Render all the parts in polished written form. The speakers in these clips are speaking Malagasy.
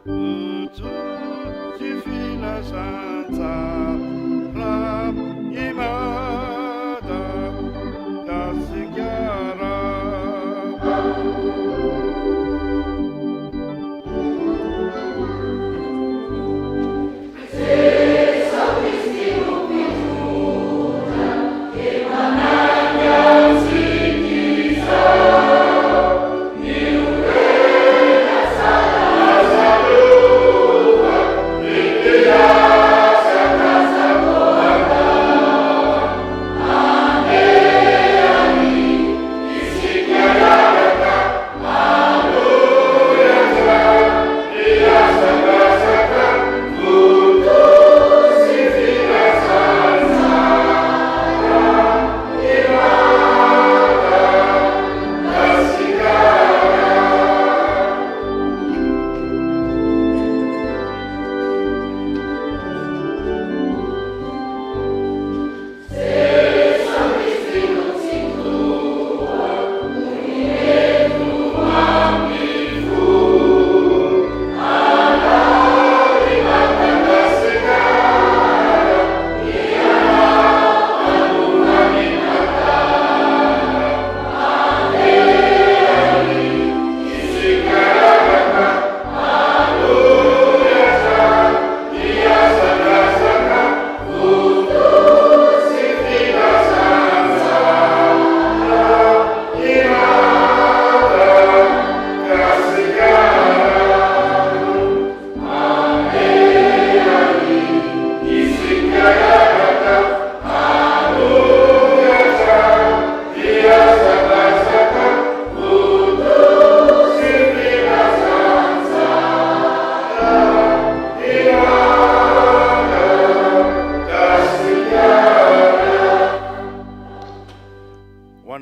Utuh sifila santaram imada kasigara.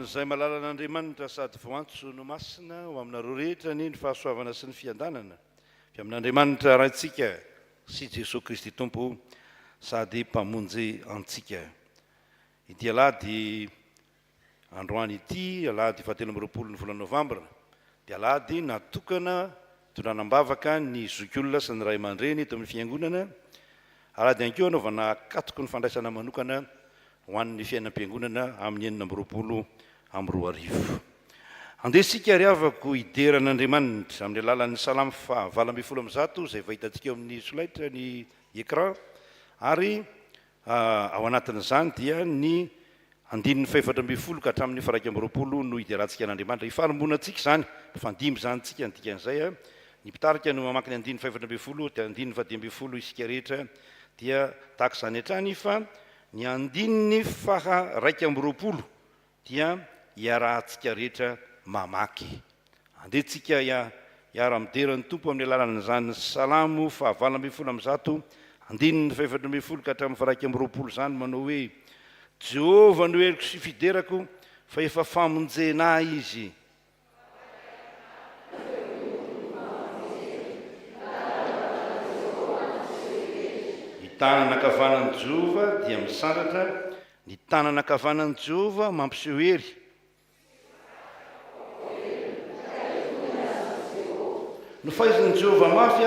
Zay malalan'Andriamanitra sady voantso no masina ho aminareo rehetra ny fahasoavana sy ny fiandanana fi amin'Andriamanitra rahantsika sy Jesosy Kristy Tompo sady mpamonjy antsika. Ity alahady androany ity alahady 27 ny volana Novambra dia alahady natokana tondrana-bavaka ny zokiolona sy ny ray aman-dreny eto amin'ny fiangonana. Alahady ihany koa anaovana katoko ny fandraisana manokana ho an'ny fiainam-piangonana amin'ny 20 amin'ny 2 arivo. Andesika ary avako ideran'Andriamanitra amin'ny alalan'ny salamy 8:100 izay fahitantsika eo amin'ny solaitra ny écran ary ao anatin'izany dia ny 5:40 ka hatramin'ny 120 no iderantsika an'Andriamanitra. Ifanombonantsika zany fandimy zany tsika dikan'izay ny mpitarika no mamaky ny 5:40 dia 5:10 isika rehetra dia tahaka izany hatrany fa ny 120 dia iarahantsika rehetra mamaky. Andetsika iara-mideran'ny Tompo amin'ny alalan'izany salamo 8:100 5:40 ka hatramin'ny 120 zany manao hoe Jehovah no heliko sy fiderako fa efa famonjena izy. Ny tanana ankavanan'i Jehovah dia misandratra, ny tanana ankavanan'i Jehovah mampiseho hery. No fahaizan'i Jehovah mafy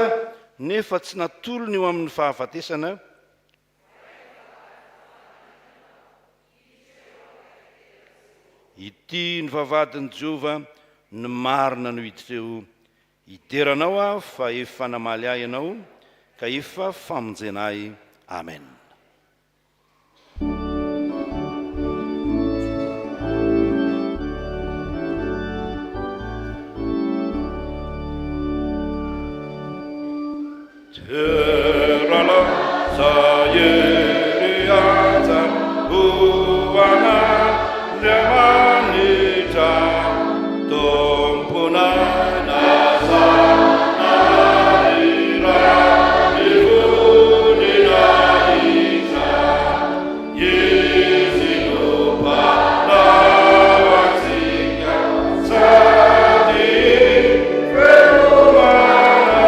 nefa tsy natolony eo amin'ny fahafatesana. Ity ny vavadin'i Jehovah ny marina no hiditra eo. Ideranao fa efa namaly ahy ianao ka efa famonjena ahy. Amen. Terala sayeriata buana Nyamanita tompuna nasa narira ibunina ita yesinupa nawatika sadi perumana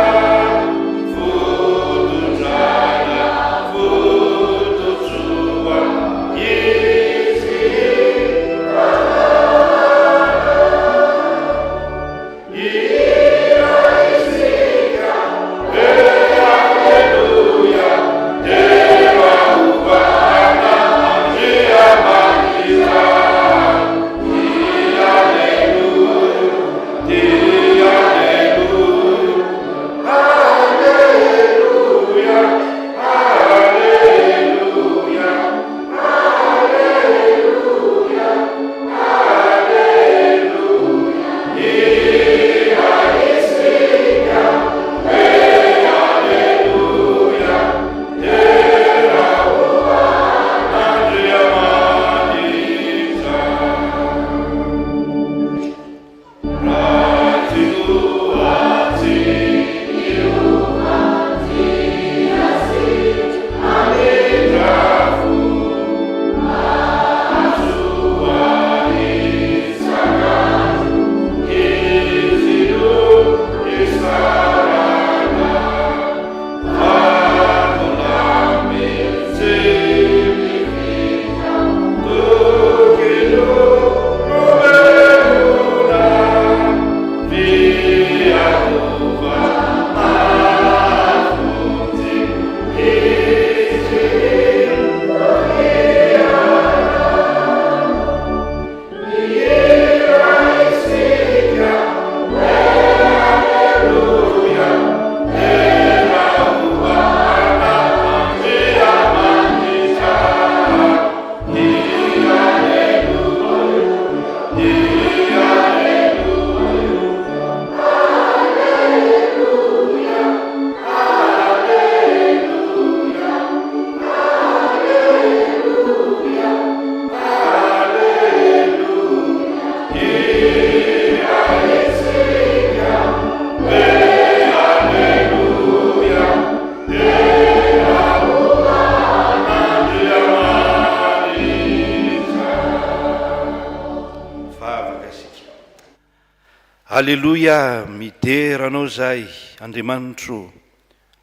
Aleloia, mideranao zahay Andriamanitro,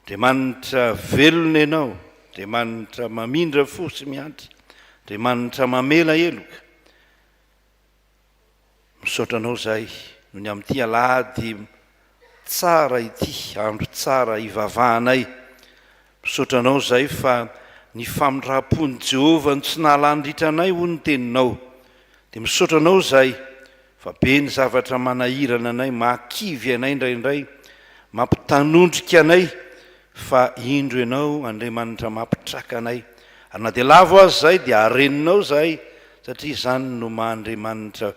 Andriamanitra velona ianao, Andriamanitra mamindra fo sy miantra, Andriamanitra mamela eloka. Misaotranao zahay no ny amin'ity alahady tsara ity, andro tsara ivavahanay. Misaotranao zahay fa ny famindram-pon'i Jehovah no tsy nahalanydritra anay ho ny teninao. Dia misaotranao zahay fa be ny zavatra manahirana anay, mahakivy anay indraindray, mampitanondrika anay, fa indro ianao Andriamanitra mampitraka anay. Ary na dia lavo azy zahay dia areninao zahay, satria izany no maha-Andriamanitra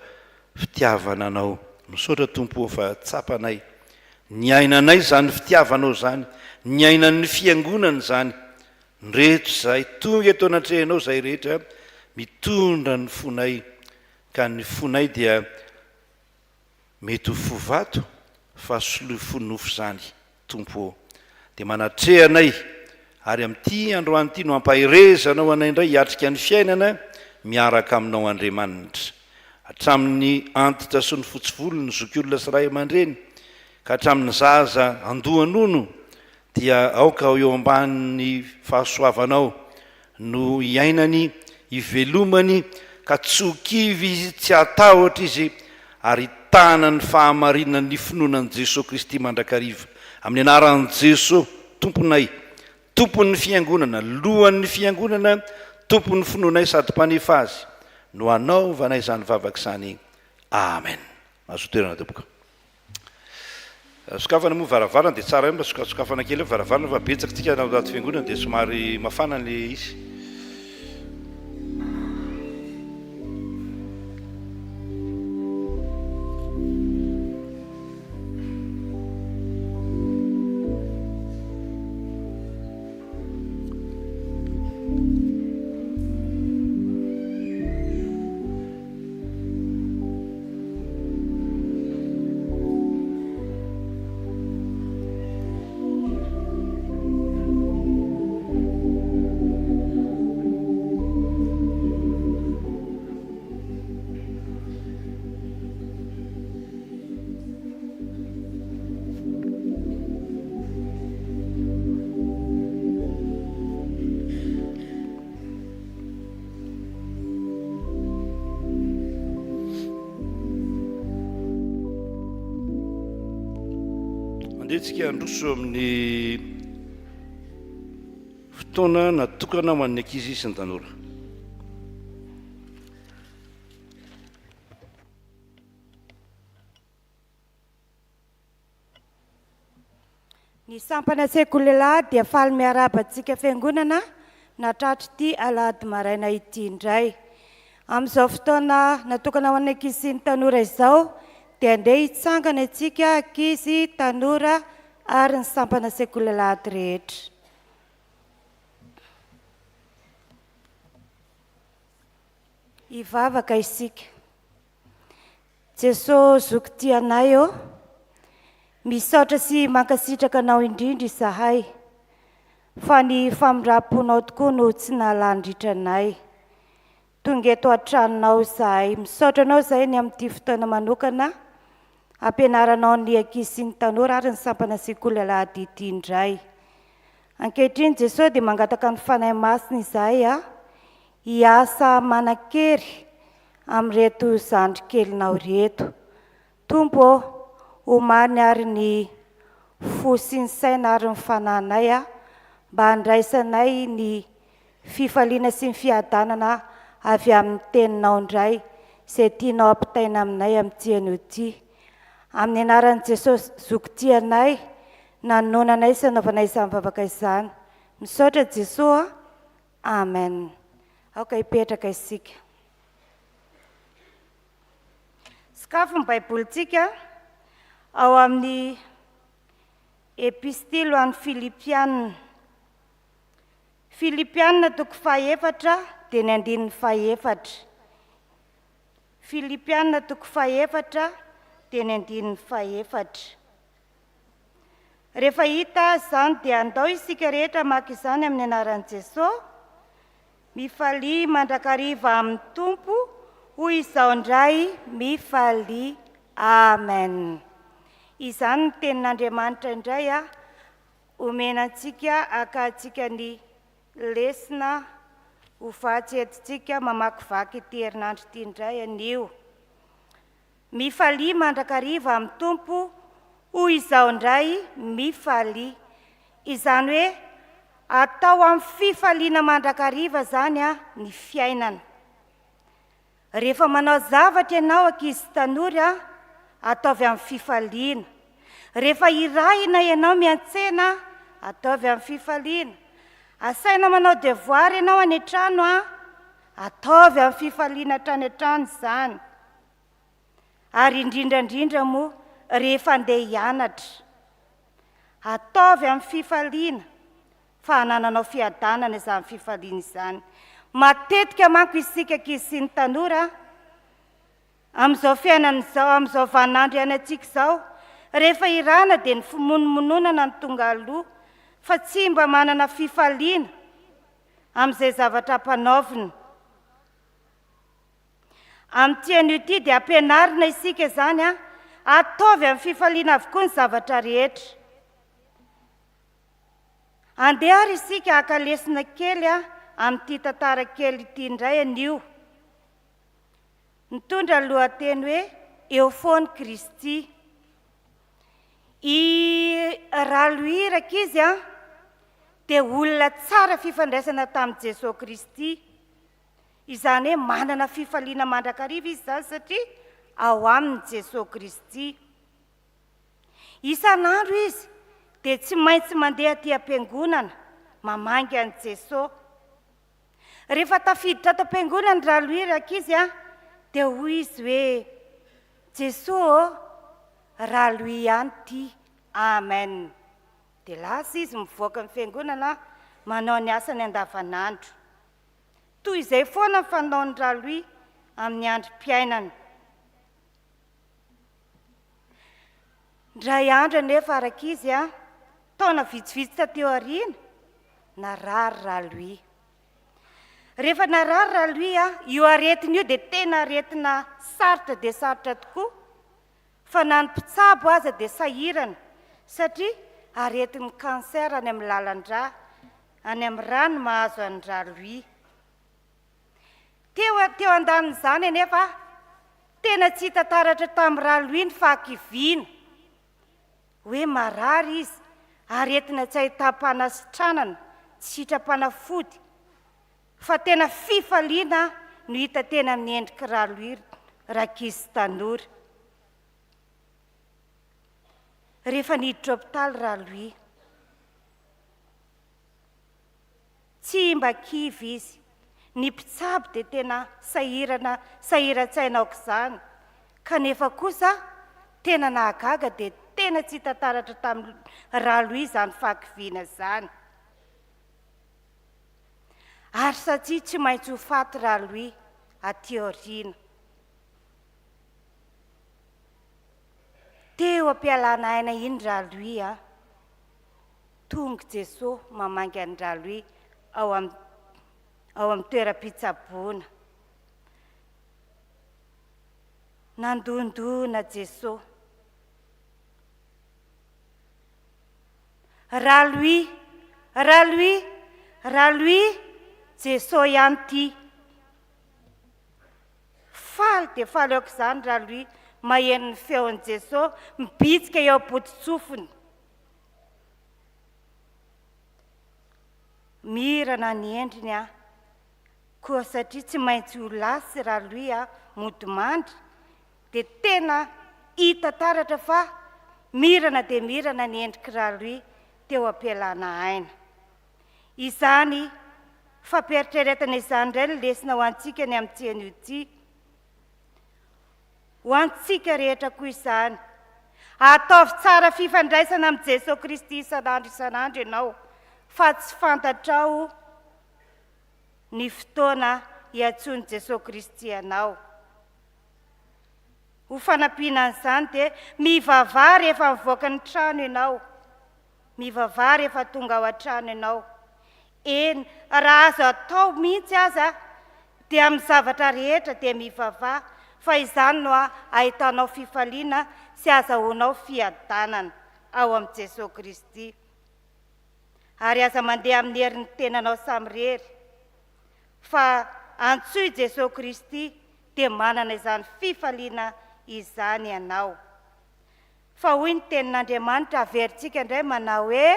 fitiavana anao. Misaotra Tompo fa tsapanay, ny ainanay zany fitiavanao zany, ny ainan'ny fiangonana zany. Nreto zahay tonga eto anatrehanao zahay rehetra, mitondra ny fonay, ka ny fonay dia mety ho fovato fa soloy fonofo zany Tompo. Dia manatrehanay ary amin'ity androany ity no ampahirezanao anay indray hiatrika ny fiainana miaraka aminao Andriamanitra, hatramin'ny antitra sy ny fotsivolony ny zokiolona sy ray aman-dreny, ka hatramin'ny zaza andohanono dia aoka eo ambanin'ny fahasoavanao no iainany, ivelomany, ka tsokivy izy, tsy atahotra izy, ary tanany fahamarinan'ny finoanan'i Jesosy Kristy mandrakariva. Amin'ny anaran'i Jesosy, Tomponay, tompon'ny fiangonana, lohan'ny fiangonana, tompon'ny finoanay sady mpanefa azy, no anaovanay izany vavaka izany. Amen. Azo toerana tompoka. Sokafana moa varavarana dia tsara mba sokafana kely varavarana fa betsaka tsika ao anaty fiangonana dia somary mafana le izy. Tsika androso amin'ny fotoana natokana ho an'ny ankizy sy ny tanora. Ny sampana sekolehilahy dia faly miarabantsika fiangonana natratra ity alahady maraina ity indray. Amin'izao fotoana natokana ho an'ny ankizy sy ny tanora izao dia andeha hitsangana antsika ankizy, tanora ary ny sampana sekolehilahy rehetra. Hivavaka isika. Jesosy zoky anay ô, misaotra sy mankasitraka anao indrindra izahay, fa ny famindram-ponao tokoa no tsy nahalanydritra anay. Tonga eto an-tranonao izahay, misaotra anao izahay ny amin'ity fotoana manokana, ampianaranao ny ankizy sy ny tanora ary ny sampana sekolehilahy ity indray. Ankehitriny Jesosy dia mangataka ny fanahy masina izahay hiasa manan-kery amin'reto zandrikelinao reto. Tompo omany ary ny fo sy ny saina ary ny fanahinay mba handraisanay ny fifaliana sy ny fiadanana avy amin'ny teninao indray, izay tianao ampitaina aminay amin'ity anio ity. Amin'ny anaran'i Jesosy zoky anay, nanonanay sy anaovanay izany vavaka izany. Misaotra Jesosy. Amen. Aoka hipetraka isika. Sakafo ny baibolintsika ao amin'ny epistily ho an'ny Filipianina. Filipianina toko 4 dia ny 4. Filipianina toko 4 dia ny 4. Rehefa hita izany dia andao isika rehetra maka izany amin'ny anaran'i Jesosy, mifalia mandrakariva amin'ny Tompo, hoy izao indray, mifalia. Amen. izany ny tenin'Andriamanitra indray omenantsika akatsika ny lesina ho vatsy etintsika mamakivaky ity herinandro ity indray anio. Mifalia mandrakariva amin'ny tompo hoy izao indray mifalia. Izany hoe atao amin'ny fifaliana mandrakariva zany ny fiainana. Rehefa manao zavatra ianao ankizy tanora ataovy amin'ny fifaliana. Rehefa irahina ianao miantsena ataovy amin'ny fifaliana. Asaina manao devoir ianao any an-trano ataovy amin'ny fifaliana hatrany an-trano izany. Ary indrindrandrindra moa rehefa andeha hianatra ataovy amin'ny fifaliana fa hanananao fiadanana izany fifaliana izany. Matetika manko isika ankizy sy ny tanora amin'izao fiainana izao, amin'izao vaninandro ianantsika izao, rehefa irana dia ny fimonomononana ny tonga aloha fa tsy mba manana fifaliana amin'izay zavatra ampanaovina. Amin'ity anio ity dia ampianarina isika izany ataovy amin'ny fifaliana avokoa ny zavatra rehetra. Andeha ary isika akalesina kely amin'ity tantara kely ity indray anio. Mitondra lohateny hoe eo foany Kristy. I raloiraka izy dia olona tsara fifandraisana tamin'i Jesosy Kristy. Izany hoe manana fifaliana mandrakariva izy zany satria ao aminy Jesosy Kristy. Isan'andro izy dia tsy maintsy mandeha aty am-piangonana mamangy an'i Jesosy. Rehefa tafiditra ato am-piangonana ny raloiraka izy dia hoy izy hoe Jesosy raloy ihany ity. Amen. Dia lasa izy mivoaka ny fiangonana manao ny asany andavanandro. Toy izay foana ny fanaony raloy amin'ny androm-piainana. Ndray andro nefa araka izy taona vitsivitsy tateo aoriana narary raloy. Rehefa narary raloy io aretina io dia tena aretina sarotra dia sarotra tokoa. Fa na ny mpitsabo aza dia sahirana satria aretin'ny kanser any amin'ny lalan-drà, any amin'ny rano mahazo any raloy. Teo andanin'izany anefa tena tsy hita taratra tamin'ny raloy ny fahakiviana hoe marary izy, aretina tsy ahita-panasitranana, tsy hitra-panafody, fa tena fifaliana no hita tena amin'ny endriky raloy rakizy tanora. Rehefa niditra hopitaly raloy, tsy mba kivy izy. Ny mpitsabo dia tena sahiran-tsaina aoka izany. Kanefa kosa tena nahagaga dia tena tsy hita taratra tamin'ny raloy izany fahakiviana izany. Ary satria tsy maintsy ho faty raloy aty aoriana. Teo am-pialana aina iny raloy tonga Jesosy mamangy any raloy ao amin'ny toeram-pitsaboana. Nandondona Jesosy. Raloy, raloy, raloy, Jesosy ihany ity. Faly dia faly aoka izany raloy maheno ny feon'i Jesosy mibitsika eo am-potitsofiny. Mirana ny endriny koa satria tsy maintsy ho lasy raloy mody mandry dia tena hita taratra fa mirana dia mirana ny endriky raloy teo am-pialana aina. Izany fampieritreretana izany indray ny lesina ho antsika ny amin'ny tsena ity. Ho antsika rehetra koa izany. Ataovy tsara fifandraisana amin'ny Jesosy Kristy isan'andro ianao, fa tsy fantatrao ny fotoana hiantsoany Jesosy Kristy ianao. Ho fanampianan'izany dia mivavaha rehefa mivoaka ny trano ianao, mivavaha rehefa tonga ao an-trano ianao. Eny, raha azo atao mihitsy aza dia amin'ny zavatra rehetra dia mivavaha, fa izany no ahitanao fifaliana sy azahoanao fiadanana ao amin'i Jesosy Kristy. Ary aza mandeha amin'ny herin'ny tenanao samirery fa antsoy Jesosy Kristy dia manana izany fifaliana izany ianao. Fa hoy ny tenin'Andriamanitra averintsika indray manao hoe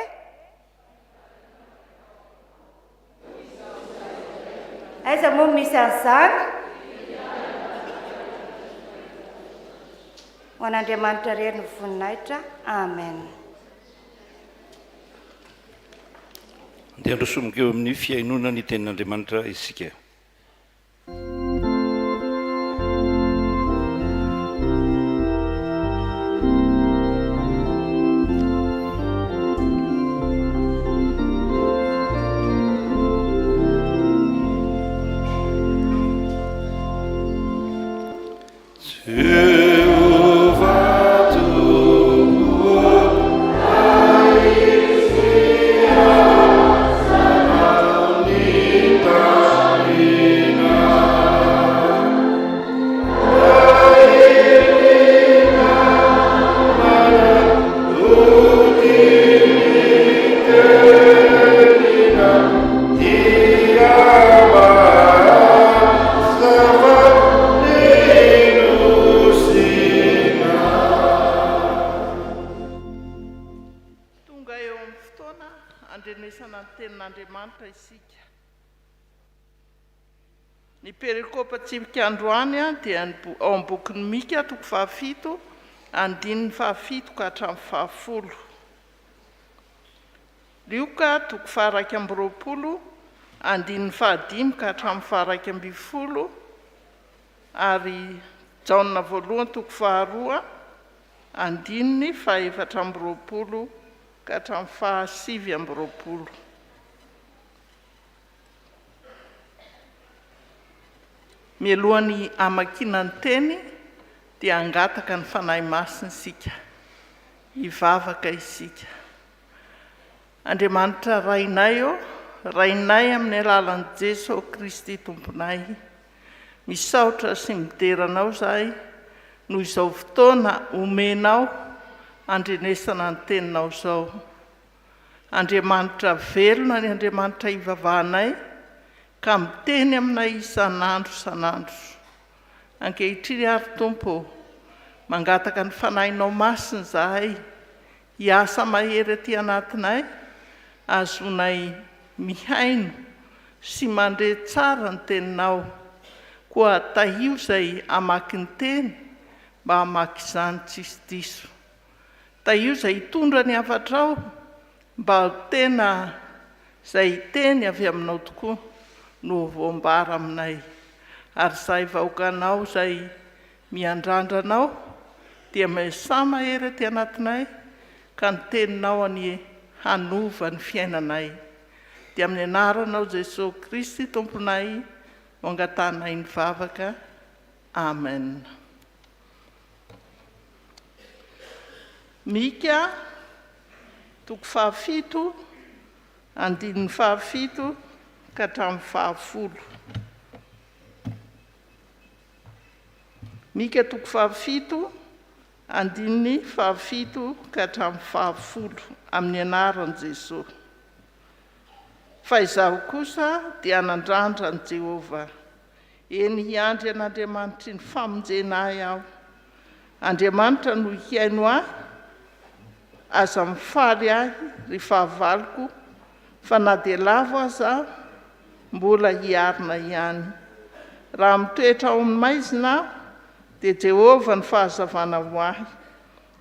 aiza moa misy an'izany ho an'Andriamanitra rery ny voninahitra. Amen. Dia androsomika eo amin'ny fiainona ny tenin'Andriamanitra isika. Ny perikopa tsipika androany dia ao am-bokin'ny Mika 7 andininy 7 ka hatramin'ny 10. Lioka 2:20 andininy 5 ka hatramin'ny 20. Ary Jaona 1:2 andininy 4:20 ka hatramin'ny 7:20. Mialohan'ny amakiana ny teny dia angataka ny fanahy masina isika, hivavaka isika. Andriamanitra rainay amin'ny alalan'i Jesosy Kristy Tomponay, misaotra sy mideranao zahay noho izao fotoana omenao andrenesana ny teninao izao. Andriamanitra velona ny Andriamanitra hivavahanay ka miteny aminay isan'andro. Ankehitriny ary Tompo, mangataka ny fanahinao masina zahay, hiasa mahery aty anatinay, azonay mihaino sy mandre tsara ny teninao, koa tahio izay amaky ny teny mba hamaky izany tsisy diso. Tahio izay hitondra ny havatrao mba tena izay teny avy aminao tokoa no voambara aminay. Ary izay vahoakanao izay miandrandranao dia miasa mahery aty anatinay ka ny teninao any hanova ny fiainanay. Dia amin'ny anaranao Jesosy Kristy Tomponay no angatanay ny vavaka. Amen. Mika 7 andininy 7 ka hatramin'ny 10. Mika 7 andininy 7 ka hatramin'ny 10 amin'ny anaran'i Jesosy. Fa izaho kosa dia nandrandra ny Jehovah, eny hiandry an'Andriamanitry ny famonjena ahy aho. Andriamanitra no hiaino ahy, aza mifaly ahy rehefa havaliko, fa na dia lavo aza mbola hiarina ihany. Raha mitoetra ao amin'ny maizina aho, dia Jehovah ny fahazavana ho ahy.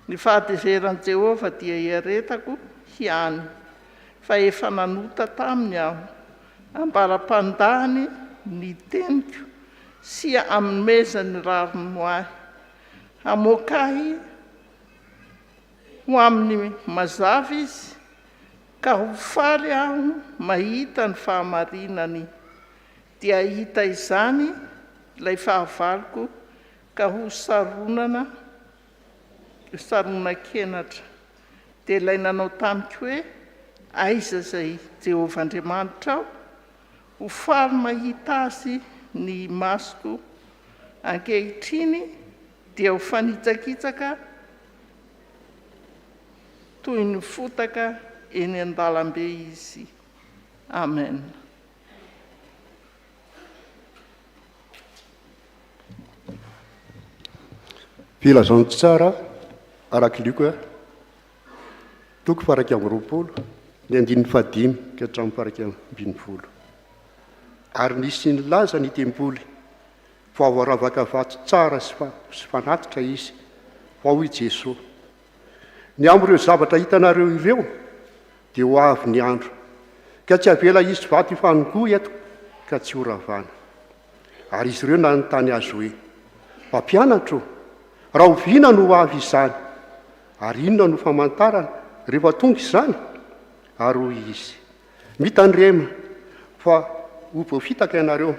Ny fahadeveran'i Jehovah dia hiaretako hiany. Fa efa nanota taminy aho, ambara-pandahany ny teniko sy amin'ny rariny ho ahy. Hamoakahy ho amin'ny mazava izy, ka ho faly aho mahita ny fahamarinany. Dia hita izany ilay fahavaliko ka ho saronan-kenatra. Dia ilay nanao tamiko hoe, aiza izay Jehovah Andriamanitra aho, ho faly mahita azy ny masoko, ankehitriny dia ho fanitsakitsaka toy ny fotaka eny an-dalambe izy. Amen. Filazanto tsara arakiliko toko faraky amby roapolo ny andininy fahadimy ka hatramin'ny faraky ambin'ny folo. Ary nisy ny laza ny tempoly fa voaravaka vato tsara sy fanatitra izy fa hoy Jesosy, ny amin'ireo zavatra hitanareo ireo dia ho avy ny andro ka tsy avela izy vato hifanongoy eto ka tsy horavana. Ary izy ireo nanontany azy hoe, mpampianatro, raha oviana no ho avy izany ary inona no famantarana rehefa tonga izany? Ary hoy izy, mitandrema fa ho voafitaka ianareo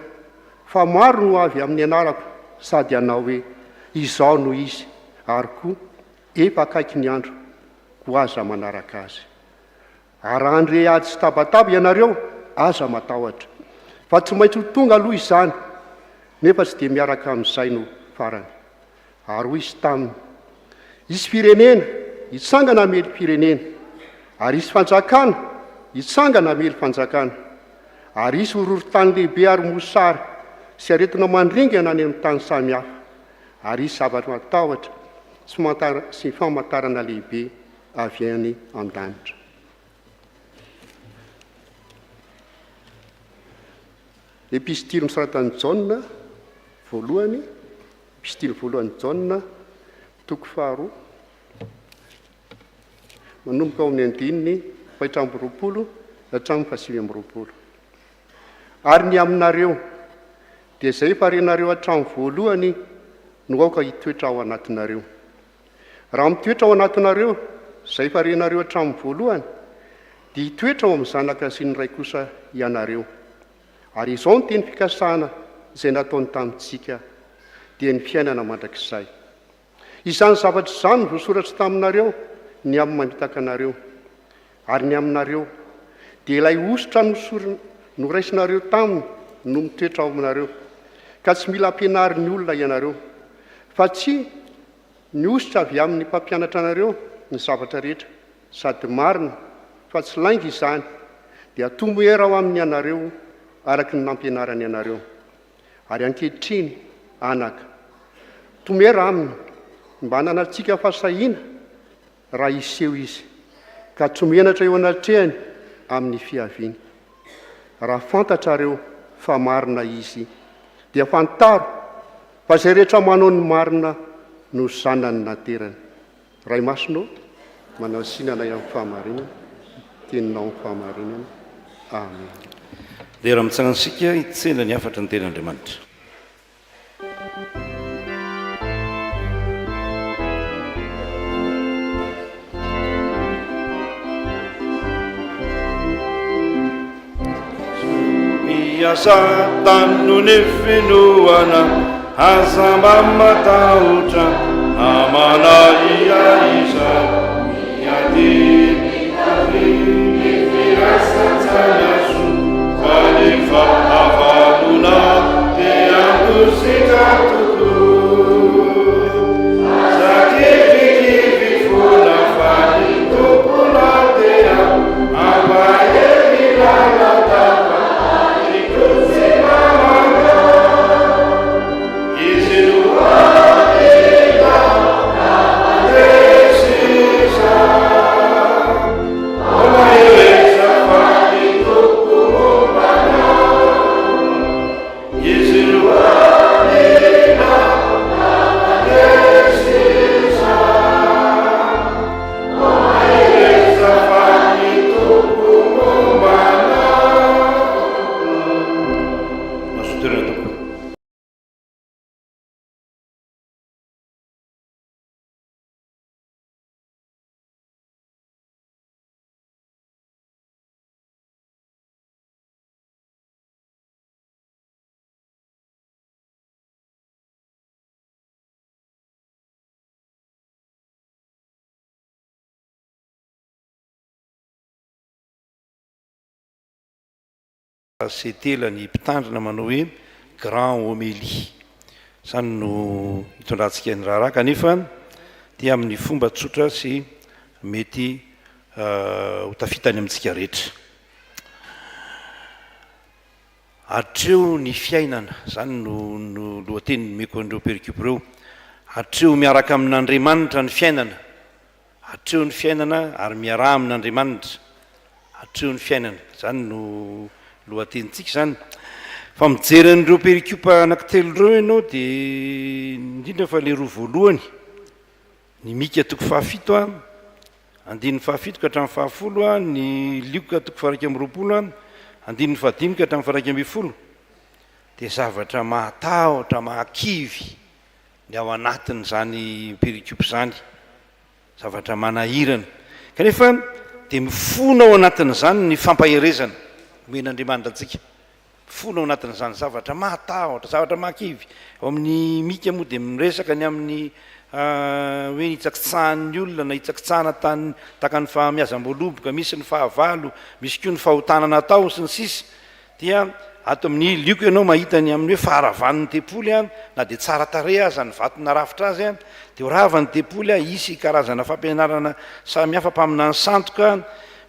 fa maro no avy amin'ny anarako sady anao hoe izao no izy, ary koa efa akaiky ny andro ko aza manaraka azy. Ary raha andre ady sy tabataba ianareo aza matahotra, fa tsy maintsy ho tonga aloha izany, nefa tsy dia miaraka amin'izay no farany. Ary hoy izy taminy, isy firenena hitsangana hamely firenena, ary isy fanjakana hitsangana hamely fanjakana, ary isy hororon-tany lehibe ary mosary sy aretina mandringana any amin'ny tany samihafa, ary isy zavatra matahotra sy famantarana lehibe avy any an-danitra. Epistily nosoratan'i Jaona voalohany, epistily voalohany Jaona toko faharoa manomboka ao amin'ny andininy faitra amby roapolo hatramin'ny fahasivy amby roapolo. Ary ny aminareo dia izay efa renareo hatramin'ny voalohany no aoka hitoetra ao anatinareo. Raha mitoetra ao anatinareo izay efa renareo hatramin'ny voalohany dia hitoetra ao amin'ny zanaka sy ny ray kosa ianareo. Ary izao ny teny fikasana izay nataony tamintsika dia ny fiainana mandrakizay. Izany zavatra izany no voasoratra taminareo ny amin'ny mamitaka anareo. Ary ny aminareo dia ilay ositra noraisinareo taminy no mitoetra ao aminareo, ka tsy mila ampianary ny olona ianareo, fa tsy ny ositra avy amin'ny mpampianatra anareo ny zavatra rehetra, sady marina fa tsy lainga izany dia tomboera ao amin'ny anareo araky ny nampianarany ianareo. Ary ankehitriny anaka, tomera aminy mba hananantsika fahasahiana raha iseho izy, ka tsy menatra eo anatrehany amin'ny fiaviany. Raha fantatrareo fa marina izy dia fantaro fa izay rehetra manao ny marina no zanany naterany. Ray masonao manao sinana amin'ny fahamarinana, teninao amin'ny fahamarinana. Amen. Dia raha mitsangansika hitsena ny afatra ny ten'Andriamanitra. Miasa tano ny finoana azamba matahotra amanaia isa miadiny ny firasatsanaso fa avalona dia angosika tokoa zakivikivy fona fany tompona dia ampahery lalatava ikotsy mamanga izy noadina namadesisa omaheresa fany toko mombana izy noadina namadesisa omaheresa fany toko mombana. Masoterana toko. Setela ny mpitandrina manao hoe grand homélie zany no hitondrantsika ny raharaha kanefa dia amin'ny fomba tsotra sy mety ho tafitany amintsika rehetra. Hatreo ny fiainana, zany no lohateny meko an'ireo pericupy reo, hatreo miaraka amin'Andriamanitra ny fiainana, hatreo ny fiainana ary miara amin'Andriamanitra, hatreo ny fiainana, zany no lohatenitsika zany. Fa mijery an'ireo pericupy anankitelo ireo ianao dia indrindra fa le roa voalohany, ny Mika 7, 7 ka hatramin'ny 10, ny Lioka 1:20, 15 ka hatramin'ny 1:10, dia zavatra mahatahotra, mahakivy ny ao anatin' zany pericupy zany, zavatra manahirana. Kanefa dia mifona ao anatin'izany ny fampaherezana omen'Andriamanitra antsika, mifona ao anatin'izany zavatra mahatahotra, zavatra mahakivy. Ao amin'ny Mika moa dia miresaka ny amin'ny hoe hitsakitsahan'ny olona na hitsakitsahana tany taka ny fahamiazam-boaloboka, misy ny fahavalo, misy koa ny fahotanana atao sy ny sisa. Dia ato amin'ny Lioka ianao mahita ny amin'ny hoe faharavan'ny tempoly na dia tsara tarehy aza ny vatona rafitra azy dia horavany tempoly isy karazana fampianarana samihafa mpaminany sandoka,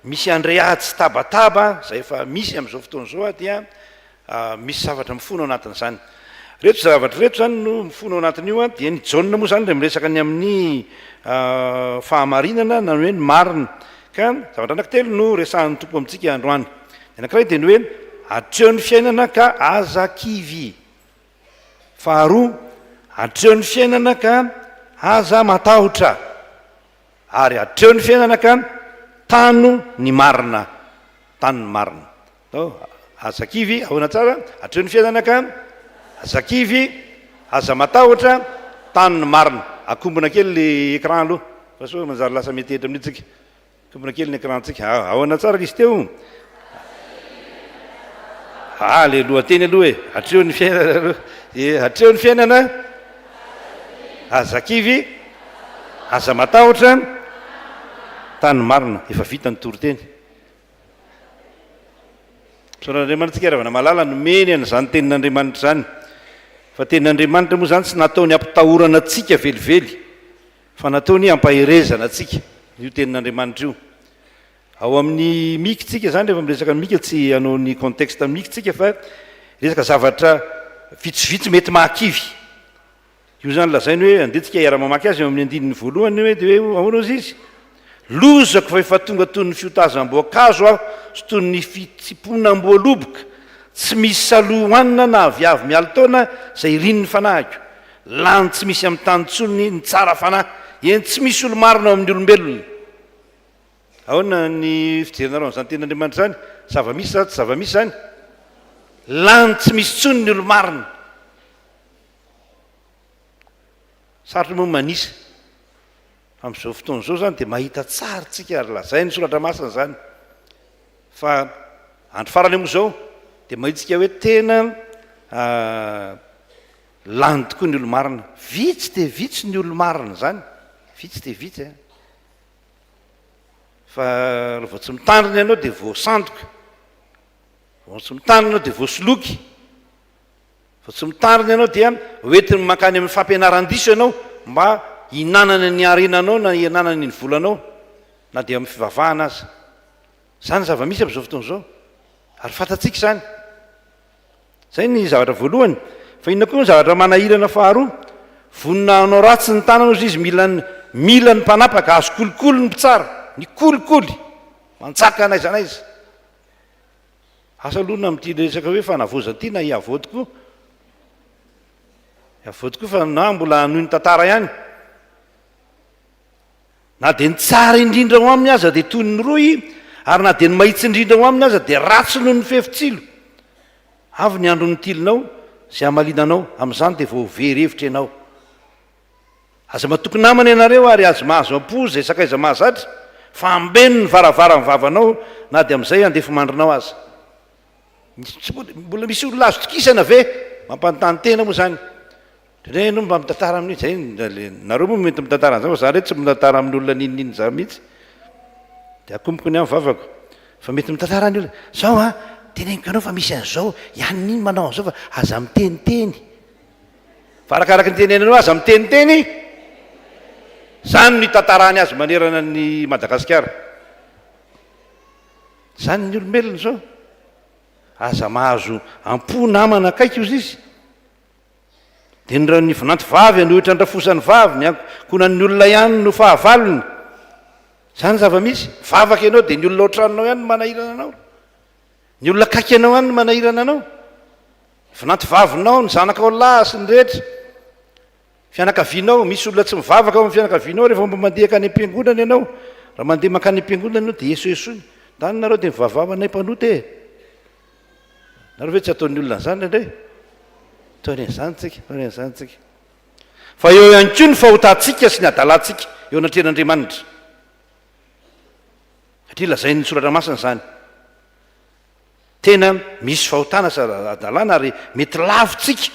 misy andready sy tabataba zay efa misy amin'izao fotoana izao dia misy zavatra mifona ao anatin'izany. Rehetra zavatra rehetra zany no mifona ao anatin'io dia ny Jaona moa zany dia miresaka ny amin'ny fahamarinana na hoe ny marina. Ka zavatra anankitelo no resahan'ny tompo amintsika androany. Anankiray dia ny hoe hatreo ny fiainana ka aza kivy, faharoa hatreo ny fiainana ka aza matahotra, ary hatreo ny fiainana ka tano ny marina, tano ny marina. Aza kivy ahoana tsara, hatreo ny fiainana ka aza kivy, aza matahotra, tano ny marina. Akombona kely le écran aloha fa so manjary lasa metehitra amin'itsika, akombona kely ny écran tsika, ahoana tsara izy teo. Le lohateny aloha hatreo ny fiainana aloha, hatreo ny fiainana, aza kivy, aza matahotra, tany marina. Efa vita ny toroteny. Son'Andriamanitra tsika ravana malala nomeny an'izany tenin'Andriamanitra zany. Fa tenin'Andriamanitra moa zany tsy nataony ampitahorana atsika velively, fa nataony hampaherezana atsika, io tenin'Andriamanitra io. Ao amin'ny Mika tsika zany rehefa miresaka ny Mika tsy hanao ny contexte Mika tsika fa resaka zavatra vitsivitsy mety mahakivy. Io zany lazainy hoe andetsika iara-mamaky azy amin'ny andininy voalohany hoe dia hoe ahoana ozy izy, lozako fa efa tonga toy ny fiotazam-boankazo aho sy toy ny fitsiponam-boaloboka, tsy misy salohanina na aviavy mialo taona zay rin'ny fanahiko, lany tsy misy amin'ny tany tsony ny tsara fanahy, eny tsy misy olo marina ao amin'ny olombelona. Ahoana ny fijerinareo n'izany tenin'Andriamanitra zany, zava-misy sa tsy zava-misy zany, lany tsy misy tsony ny olo marina. Sarotra moa manisa amin'izao fotoana izao zany dia mahita tsara tsika ary lazay ny soratra masina zany, fa andro farany moa zao dia mahitsika hoe tena lany tokoa ny olo marina. Vitsy dia vitsy ny olo marina zany, vitsy dia vitsy fa raha vao tsy mitandrina ianao dia voasandoka, vao tsy mitandrina ianao dia voasoloky, vao tsy mitandrina ianao dia hoentiny mankany amin'ny fampianaran-diso ianao mba hinanana ny arenanao na hinanana ny volanao na dia amin'ny fivavahana aza. Zany zava-misy amin'izao fotoana izao ary fantatsika zany. Zay ny zavatra voalohany. Fa inona koa ny zavatra manahirana faharoa, vonina hanao ratsy ny tanana ozy izy, mila ny mpanapaka, azo kolikoly ny mpitsara, ny kolikoly mantsaka n'aiza n'aiza. Asa aloha amin'ity resaka hoe fanavozana ity na hiavao tokoa, hiavao tokoa fa na mbola hanohy ny tantara ihany, na dia ny tsara indrindra ho aminy aza dia toy ny roy, ary na dia ny mahitsy indrindra ho aminy aza dia ratsy noho ny fefitsilo. Avy ny andro ny tilinao zay hamalinanao, amin'izany dia vao very hevitra ianao. Aza matoky namana ianareo ary azo mahazo ampozy zay sakaiza mahazatra, fa ambeno ny varavara vavanao na dia amin'izay andefa mandrinao aza. Mbola misy olona azo tokisana ve mampanontany tena moa zany. Dre no mba mitantara amin'io zay, nareo moa mety mitantara an'izao fa za rehetra tsy mitantara amin'ny olona ninonino za mihitsy. Dia akomboko ny amin'ny vavako fa mety mitantara ny olona zao teneniko anao fa misy an'izao ihany niny manao an'izao fa aza miteniteny. fa arakaraka ny tenenanao azy amin'ny teniteny zany ny tantarany azy manerana ny Madagasikara. Zany ny olombelona zao aza mahazo ampo namana akaiky ozy izy dia ny vonanty vavy ny ohatra andrafosany vavy ny ankonan'ny olona ihany no fahavalony. Zany zava-misy vavaka ianao dia ny olona oatranonao ihany no manahirana anao, ny olona kaiky anao ihany no manahirana anao, vonanty vavinao ny zanakao lahy sy ny rehetra, fianakavianao. Misy olona tsy mivavaka ao amin'ny fianakavianao rehefa mba mandeha ka any am-piangonana ianao, raha mandeha mankany am-piangonana ianao dia esoesony dany nareo dia mivavavanay mpanoty e. Nareo ve tsy ataon'ny olona zany indray? Taon'izany tsika fa eo ihany koa ny fahotantsika sy ny adalantsika eo anatren'Andriamanitra, satria lazain'ny soratra masina zany tena misy fahotana sy adalana ary mety lavitsika.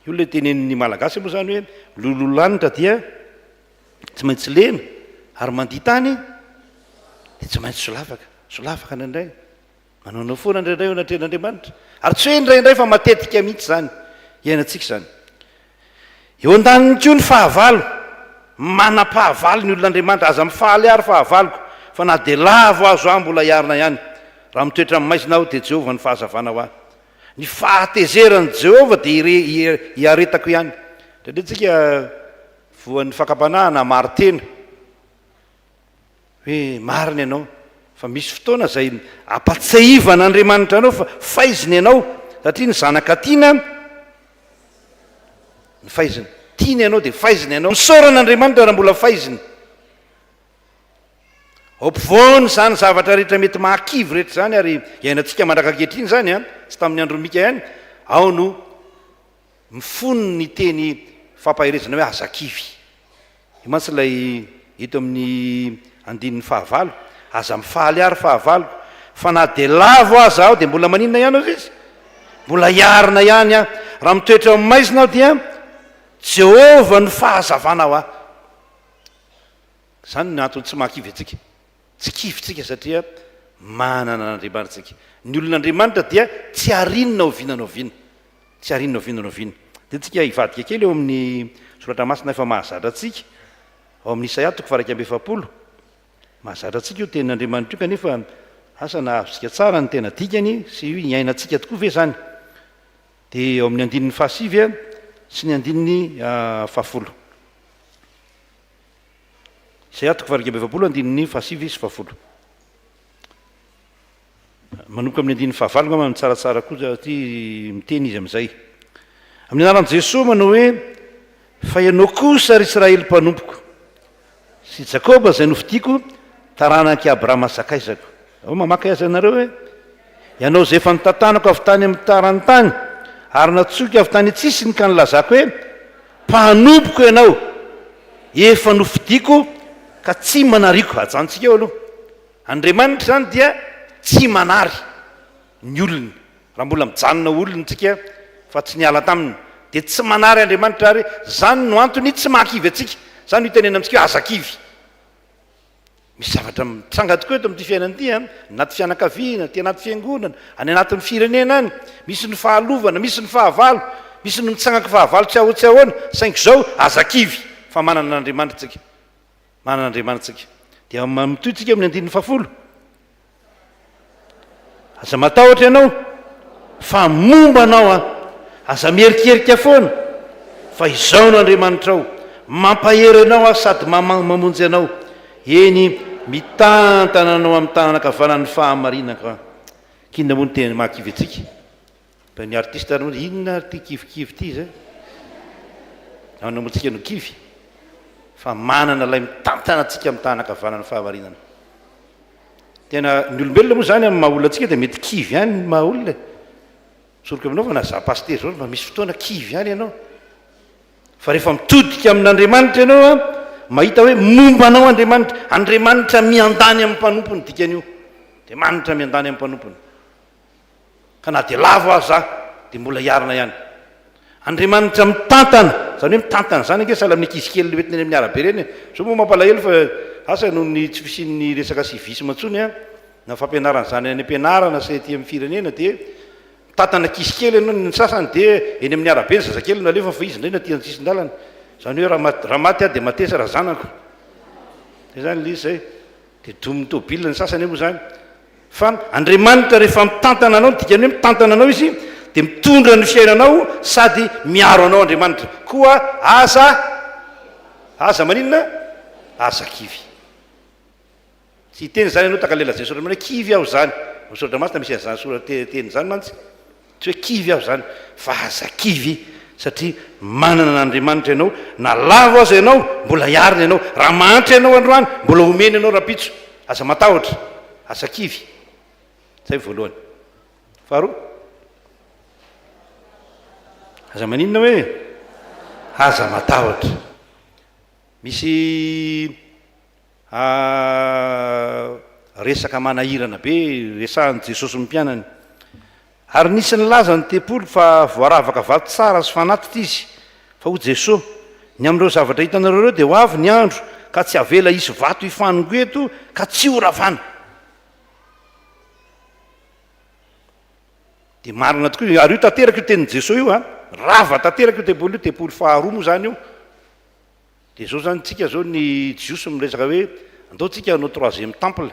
Io le tenen'ny malagasy moa zany hoe lololanitra dia tsy maintsy lena ary mandia tany dia tsy maintsy solavaka nandray manao foana indraindray eo anatren'Andriamanitra, ary tsy hoe indraindray fa matetika mihitsy zany iainantsika zany. Eo an-daniny koa ny fahavalo, manam-pahavalo ny olon'Andriamanitra, aza mifaly ary fahavaloko fa na dia lavo azo aho mbola iarina ihany raha mitoetra amin'ny maizina aho dia Jehovah ny fahazavana ho ahy. Ny fahatezeran'i Jehovah dia hiaretako ihany. Ndrindritsika voan'ny fakapanahana maro tena hoe marina ianao, fa misy fotoana izay ampatsahivana Andriamanitra anao fa faizina ianao, satria ny zanaka tiana ny faizina, tiana ianao dia faizina ianao. Misaoran'Andriamanitra raha mbola faizina. Ampovoany zany zavatra rehetra mety mahakivy rehetra zany ary iainantsika mandrakakehtriny zany a, tsy tamin'ny andro mika ihany, ao no mifono ny teny fampahirezana hoe azakivy. Imatsy ilay hito amin'ny andinin'ny fahavalo, aza mifaly ary fahavaloko fa na dia lavo aza aho dia mbola maninona ihany aho izy, mbola iarina ihany aho. Raha mitoetra amin'ny maizina aho dia Jehovah ny fahazavana ho ahy. Zany ny antony tsy mahakivy atsika, tsy kivitsika satria manana n'Andriamanitra. Ny olon'Andriamanitra dia tsy arinona ovinana oviana, tsy arinona ovinana oviana. Dia tsika hivadika kely eo amin'ny soratra masina efa mahazatra atsika ao amin'ny Isaia 1:7, mahazatra atsika io tenin'Andriamanitra io, kanefa asa nahavitsika tsara ny tena dikany sy iainantsika tokoa ve zany. Dia ao amin'ny andinin'ny 9 sy ny andinin'ny 10. Isaia 1:7, andinin'ny 9 sy 10. Manomboka amin'ny andinin'ny 9 ngamba tsaratsara koa ty miteny izy amin'izay. Amin'ny anaran'i Jesosy manao hoe fa ianao kosa ry Israely mpanompoko sy Jakoba izay nofidiako, taranaki Abrahama sakaizako. Ao mamaky azy anareo hoe ianao izay efa nitantanako avy tany amin'ny tarany tany ary natsoky avy tany tsisiny ka nilazako hoe mpanompoko ianao, efa nofidiako ka tsy manariko. Ajanontsika eo aloha, Andriamanitra zany dia tsy manary ny olony. Raha mbola mijanona olony tsika fa tsy niala taminy dia tsy manary Andriamanitra ary. Zany no antony tsy mahakivy atsika. Zany no tenena amintsika hoe azakivy. Misy zavatra mitsanga tokoa eto amin'ity fiainana ity, anaty fianakaviana, ty anaty fiangonana, any anatin'ny firenena any, misy ny fahalovana, misy ny fahavalo, misy ny mitsangako fahavalo tsy ahoa tsy ahoana, saingy zao azakivy fa manana n'Andriamanitra tsika, manana Andriamanitra tsika. Dia mitoy tsika amin'ny andinin'ny 10. Aza matahotra ianao fa momba anao a, aza mierikerika foana fa izao no Andriamanitra ao, mampahery anao a sady mamonjy anao, eny mitantana anao amin'ny tananakavanan'ny fahamarinaka. Kinona moa ny tena mahakivy atsika? Fa ny artiste ary inona ty kivikivy ty zay? Naona moa tsika no kivy fa manana ilay mitantana atsika amin'ny tananakavanan'ny fahamarinana. Tena ny olombelona moa zany amin'ny mahaolona atsika dia mety kivy ihany ny mahaolona. Soroka aminao fa na za paster zao fa misy fotoana kivy ihany ianao, fa rehefa mitodika amin'Andriamanitra ianao a, mahita hoe momba anao Andriamanitra, Andriamanitra miandany amin'ny mpanompony dikan'io, dia manitra miandany amin'ny mpanompony. Ka na dia lavo aho za dia mbola iarina ihany. Andriamanitra mitantana, zany hoe mitantana zany ange sahala amin'ny ankizy kely hoentina amin'ny arabe reny. Zao moa mampalahelo fa asa noho ny tsy fisian'ny resaka sivisma intsony a, na fampianarana zany any am-pianarana sy ety amin'ny firenena dia tatana kisy kely ianao ny sasany dia eny amin'ny arabe ny zazakely nalefa fa izy indray na tiany sisin-dalana zany hoe raha maty aho dia matesa raha zanako dia zany le izy zay dia domy tôbila ny sasany moa zany fa Andriamanitra rehefa mitantana anao dikany hoe mitantana anao izy dia mitondra ny fiainanao sady miaro anao Andriamanitra koa aza maninona aza kivy tsy hiteny zany ianao takalela zay soratra hoe kivy aho zany soratra masina misy an'izany sorateny zany mantsy tsy hoe kivy aho zany fa aza kivy satria manana n'Andriamanitra ianao na lavo aza ianao mbola hiarina ianao raha manitra ianao androany mbola omeny ianao rapitso aza matahotra aza kivy zay voalohany faharoa aza maninona hoe aza matahotra misy resaka manahirana be resahan'i Jesosy ny mpianany ary nisy ny laza ny tempolo fa voaravaka vato tsara sy fanatitra izy fa ho Jesosy ny amin'ireo zavatra hitanareo reo dia ho avy ny andro ka tsy avela isy vato hifanongo eto ka tsy ho ravana dia marina tokoa ary io tanteraka io tenin'i Jesosy io rava tanteraka io tempolo faharoa moa zany io dia zao zany tsika zao ny jiosy miresaka hoe andao tsika hanao troisième temple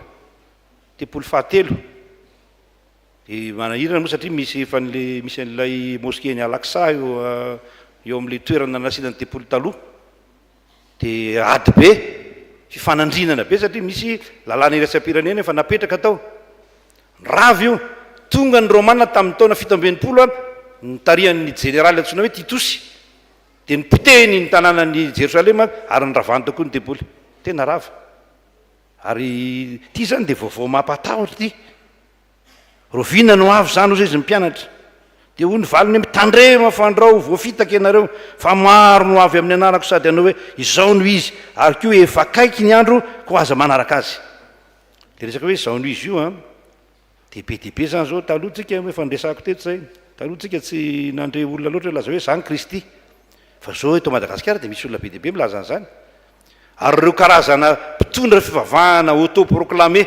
tempolo fahatelo dia manahirana moa satria misy efa misy an'ilay moské ny Al-Aqsa eo amin'ilay toerana nasiana ny tempolo taloha dia ady be fifanandrinana be satria misy lalàna iraisam-pirenena efa napetraka tao rava io tonga ny Romana tamin'ny taona 720 nitarihan'ny jeneraly antsoina hoe Titosy dia nipotehiny ny tanànany Jerosalema ary nyravany tao koa ny tempoly tena rava ary ty zany dia vaovao mampatahotra ty rovina no avy zany ozy izy mpianatra dia ho ny valiny mitandrema fandrao voafitaka ianareo fa maro no avy amin'ny anarako sady anao hoe izao no izy ary koa efa kaiky ny andro ko aza manaraka azy dia resaka hoe izao no izy io dia be dia be zany zao taloha tsika efa ndresako teto zay taloha tsika tsy nandre olona loatra laza hoe zany Kristy fa zao eto Madagasikara dia misy olona be dia be milaza an'izany ary ireo karazana mpitondra fivavahana autoproclamé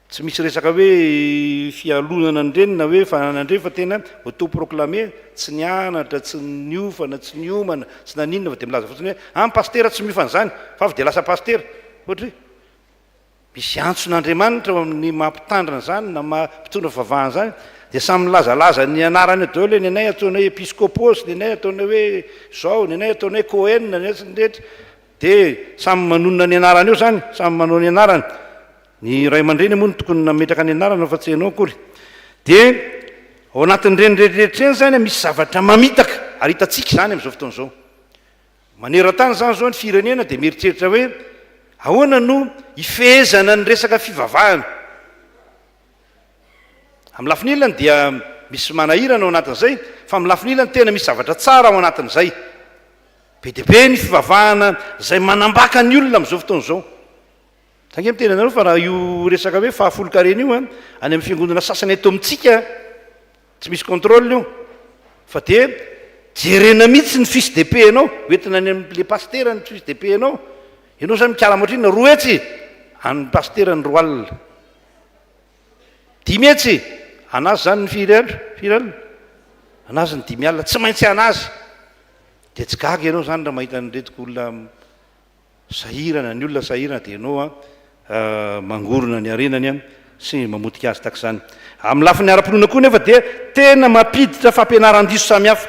tsy misy resaka hoe fialonana andrenina hoe fananandre fa tena autoproclamé tsy nianatra tsy niofana tsy niomana tsy naninona fa dia milaza fotsiny hoe pastera tsy miofana zany fa avy dia lasa pastera ohatra misy antson'Andriamanitra amin'ny mampitandrina zany na mampitondra fivavahana zany dia samy milazalaza ny anarany daholo ny anay ataona hoe episcopos ny anay ataona hoe zao ny anay ataona hoe Cohen ny rehetra dia samy manonona ny anarany eo zany samy manao ny anarany ny ray aman-dreny moa no tokony nametraka ny anarana fa tsy hainao akory dia ao anatin'ireny rehetrarehetra eny zany misy zavatra mamitaka ary hitantsika zany amin'izao fotoana izao maneran-tany zany zao ny firenena dia mieritreritra hoe ahoana no ifehezana ny resaka fivavahana amin'ny lafin'ilany dia misy manahirana ao anatin'izay fa amin'ny lafin'ilany tena misy zavatra tsara ao anatin'izay be dia be ny fivavahana zay manambaka ny olona amin'izao fotoana izao sange mitena anareo fa raha io resaka hoe fahafolo-karena io any amin'ny fiangonana sasany eto amintsika tsy misy contrôle io fa dia jerena mihitsy ny fils de paix ianao hoentina any am'le pastera ny fils de paix ianao zany mikala matrina roa etsy any pastera ny roa alina dimy etsy anazy zany ny firalina anazy ny dimy alina tsy maintsy anazy dia tsy gaga ianao zany raha mahita nyretiko olona sahirana ny olona sahirana dia ianao mangorona ny arenany sy mamotika azy taka izany amin'ny lafin'ny ara-pinoana koa nefa dia tena mampiditra fampianaran-diso samihafa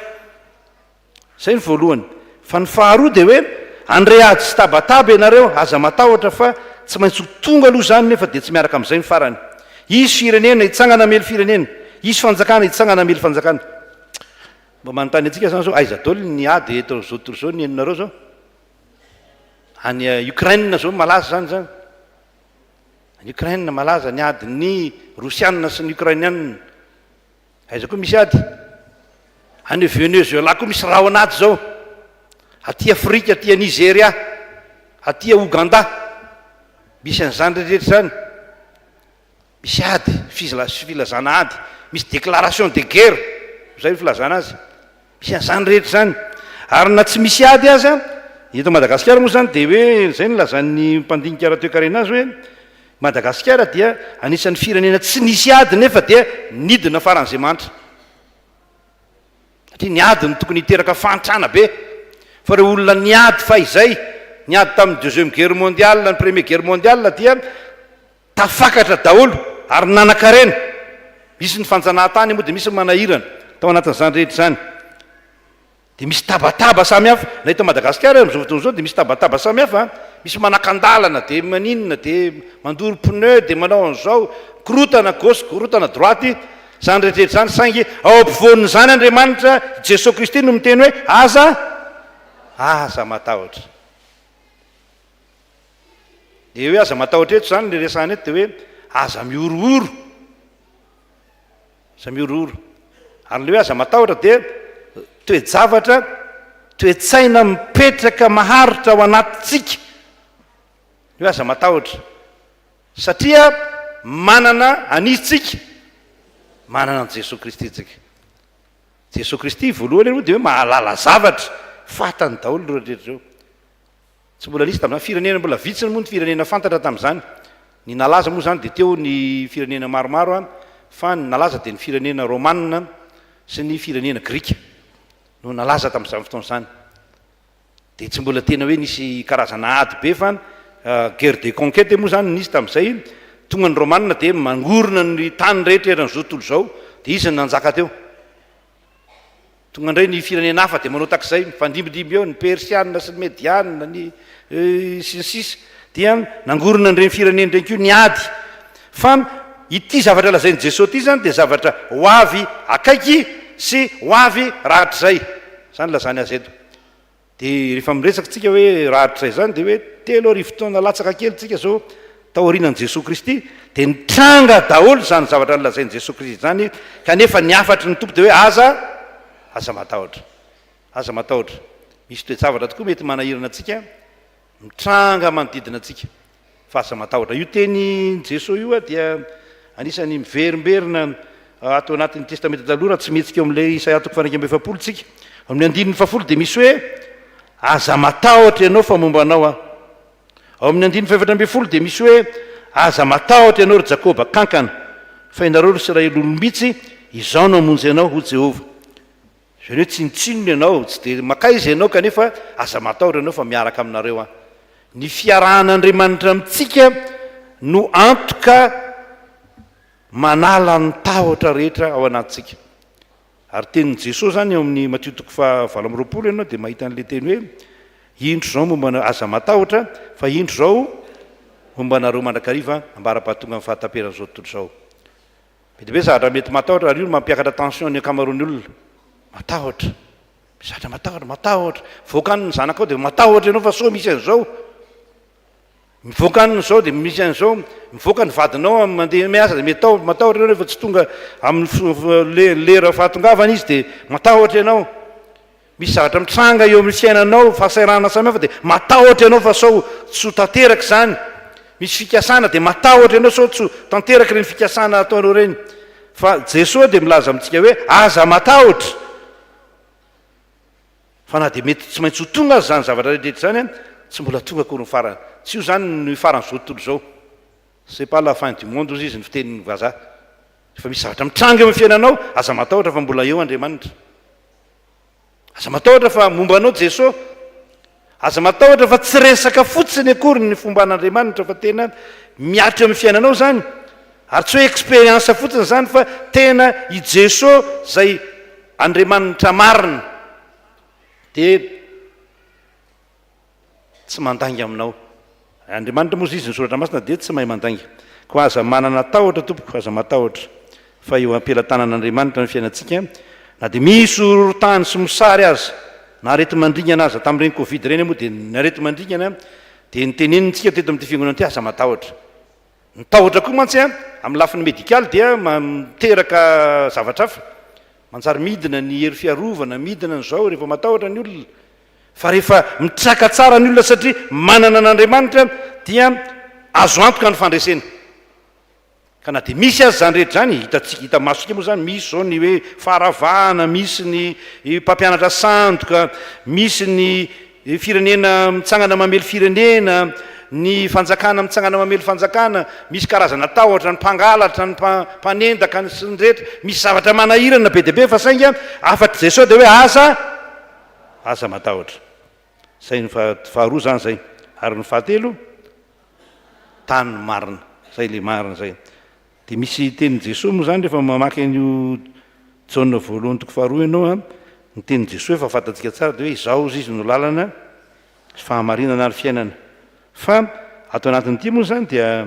zay ny voalohany fa ny faharoa dia hoe andre ady sy tabataba ianareo aza matahotra fa tsy maintsy ho tonga aloha zany nefa dia tsy miaraka amin'izay ny farany isy firenena hitsangana mely firenena isy fanjakana hitsangana mely fanjakana mba manontany antsika zany zao aiza daholo ny ady eto zao tontolo zao ny eninareo zao any Ukraine zao malaza zany zany any Ukraine malaza ny ady ny Rosianina sy ny Ukrainianina aiza koa misy ady any Venezuela koa misy raha ao anaty zao aty Afrika aty Nigeria aty Ouganda misy an'izany rehetrarehetra zany misy ady filazana ady misy déclaration de guerre zay filazana azy misy an'izany rehetra zany ary na tsy misy ady azy eto Madagasikara moa zany dia hoe zay ny lazan'ny mpandinika ara-toe-karena azy hoe Madagasikara dia anisan'ny firenena tsy nisy ady nefa dia nidina faran'Andriamanitra. Satria ny adiny tokony hiteraka fantrana be. Fa reo olona niady fa izay, niady tamin'ny deuxième guerre mondiale, ny premier guerre mondiale dia tafakatra daholo ary nanankarena. Misy ny fanjanahantany moa dia misy ny manahirana tao anatin'izany rehetra izany. Dia misy tabataba samihafa. Na eto Madagasikara amin'izao fotoana izao dia misy tabataba samihafa. Misy manakandalana dia maninona dia mandoro pneu dia manao an'izao, korotana gauche, korotana droite, izany rehetrarehetra izany saingy ao ampovoan'izany Andriamanitra Jesosy Kristy no miteny hoe aza matahotra. Dia hoe aza matahotra eto izany le resahana eto dia hoe aza miorooro. Aza miorooro. Ary le hoe aza matahotra dia toe-javatra, toe-tsaina mipetraka maharitra ao anatintsika. Hoe aza matahotra. Satria manana anisitsika, manana an Jesosy Kristy tsika. Jesosy Kristy voalohany aloha dia hoe mahalala zavatra, fatany daholo ireo rehetra ireo. Tsy mbola nisy tamin'izany firenena, mbola vitsiny moa ny firenena fantatra tamin'izany. Ny nalaza moa izany dia teo ny firenena maromaro fa ny nalaza dia ny firenena romanina sy ny firenena grika no nalaza tamin'izany fotoana izany. Dia tsy mbola tena hoe nisy karazana ady be fa guerre de conquête moa izany nisy tamin'izay. Tonga ny romanina dia mangorona ny tany rehetra eran'izao tontolo izao dia izy ny nanjaka teo. Tonga indray ny firenena hafa dia manao tak'izay, mifandimbilimby eo ny persiana sy ny mediana ny sisy dia nangorona n'ireny firenena ireny koa ny ady. Fa ity zavatra lazain'i Jesosy ity zany dia zavatra ho avy akaiky sy ho avy rahatrizay. Zany lazany azy eto. Dia rehefa miresaka tsika hoe rahatrizay zany dia hoe 3 arivo taona latsaka kely tsika zao taorianan'i Jesosy Kristy dia nitranga daholo zany zavatra lazain'i Jesosy Kristy zany, kanefa ny afatry ny tompo dia hoe aza matahotra. Aza matahotra. Misy toe-javatra tokoa mety manahirana antsika, mitranga manodidina antsika. Fa aza matahotra. Io teny Jesosy io dia anisany miverimberina ato anatin'ny testamenta taloha raha tsy mihetsika eo amin'ilay Isaia 1:7 tsika. Amin'ny 1:10 dia misy hoe aza matahotra ianao fa momba anao a. Ao amin'ny 1:4 dia misy hoe aza matahotra ianao ry Jakoba kankana, fa ianareo ry Israely olombitsy, izao no hamonjy ianao ho Jehova. Izany hoe tsinotsinona ianao, tsy dia makaiza ianao kanefa aza matahotra ianao fa miaraka aminareo a. Ny fiarahan'Andriamanitra amintsika no antoka manala ny tahotra rehetra ao anatintsika. Ary tenin'i Jesosy zany eo amin'ny Matthieu 7:20 ianao dia mahita an'ilay teny hoe indro zao momba aza matahotra, fa indro zao momba anareo mandrakariva ambara-pahatonga amin'ny fahataperan'izao tontolo izao. Be dia be zavatra mety matahotra ary io mampiakatra tension ny ankamaroan'ny olona. Matahotra. Mizatra matahotra. Voakany ny zanakao dia matahotra ianao fa so misy an'izao. Mivoakany izao dia misy an'izao. Mivoaka ny vadinao mandeha miasa dia mety matahotra ianao rehefa tsy tonga amin'ny lera fahatongavana izy dia matahotra ianao. Misy zavatra mitranga eo amin'ny fiainanao, fahasairana samihafa dia matahotra ianao fa sao tsy ho tanteraka izany. Misy fikasana dia matahotra ianao sao tsy ho tanteraka ireny fikasana ataonao ireny. Fa Jesosy dia milaza amintsika hoe aza matahotra. Fa na dia mety tsy maintsy ho tonga azy zany zavatra rehetra izany, tsy mbola tonga akory ny farany. Tsy io zany ny faran'izao tontolo izao. C'est pas la fin du monde izy ny fitenin'ny vazaha. Fa misy zavatra mitranga eo amin'ny fiainanao, aza matahotra fa mbola eo Andriamanitra. Aza matahotra fa momba anao Jesosy. Aza matahotra fa tsy resaka fotsiny akory ny fomba an'Andriamanitra fa tena miatra eo amin'ny fiainanao zany. Ary tsy hoe expérience fotsiny zany fa tena i Jesosy zay Andriamanitra marina dia tsy mandangy aminao. Andriamanitra moa izy ny soratra masina dia tsy mahay mandangy. Ko aza manana tahotra tompoko, aza matahotra fa eo ampelantanan'Andriamanitra ny fiainantsika. Na dia misy orotany sy mosary azy na arety mandringana aza tamin'ireny Covid ireny moa dia narety mandringana dia nitenenintsika teto amin'ity fiangonana ity aza matahotra. Ny tahotra koa mantsy amin'ny lafiny médical dia miteraka zavatra hafa. Manjary midina ny hery fiarovana, midina n'izao rehefa matahotra ny olona. Fa rehefa mitraka tsara ny olona satria manana an'Andriamanitra dia azo antoka ny fandresena. Ka na dia misy azy zany rehetra zany, hita masika moa zany, misy zao ny hoe faharavana, misy ny mpampianatra sandoka, misy ny firenena mitsangana mamely firenena, ny fanjakana mitsangana mamely fanjakana misy karazana tahotra ny mpangalatra ny mpanendaka ny sy ny rehetra misy zavatra manahirana be deabe fa sainga afatr' zay sao de hoe aza matahotra zay ny faharoa zany zay ary ny fahatelo tany marina zay le marina zay de misy tenin' Jesosy moa zany rehefa mamaky an'io jauna voalohany toko faharoa ianao a ny tenin' Jesosy efa fantatsika tsara de hoe izao izy no lalana fahamarinana ary fiainana fa ato anatin'ity moa zany dia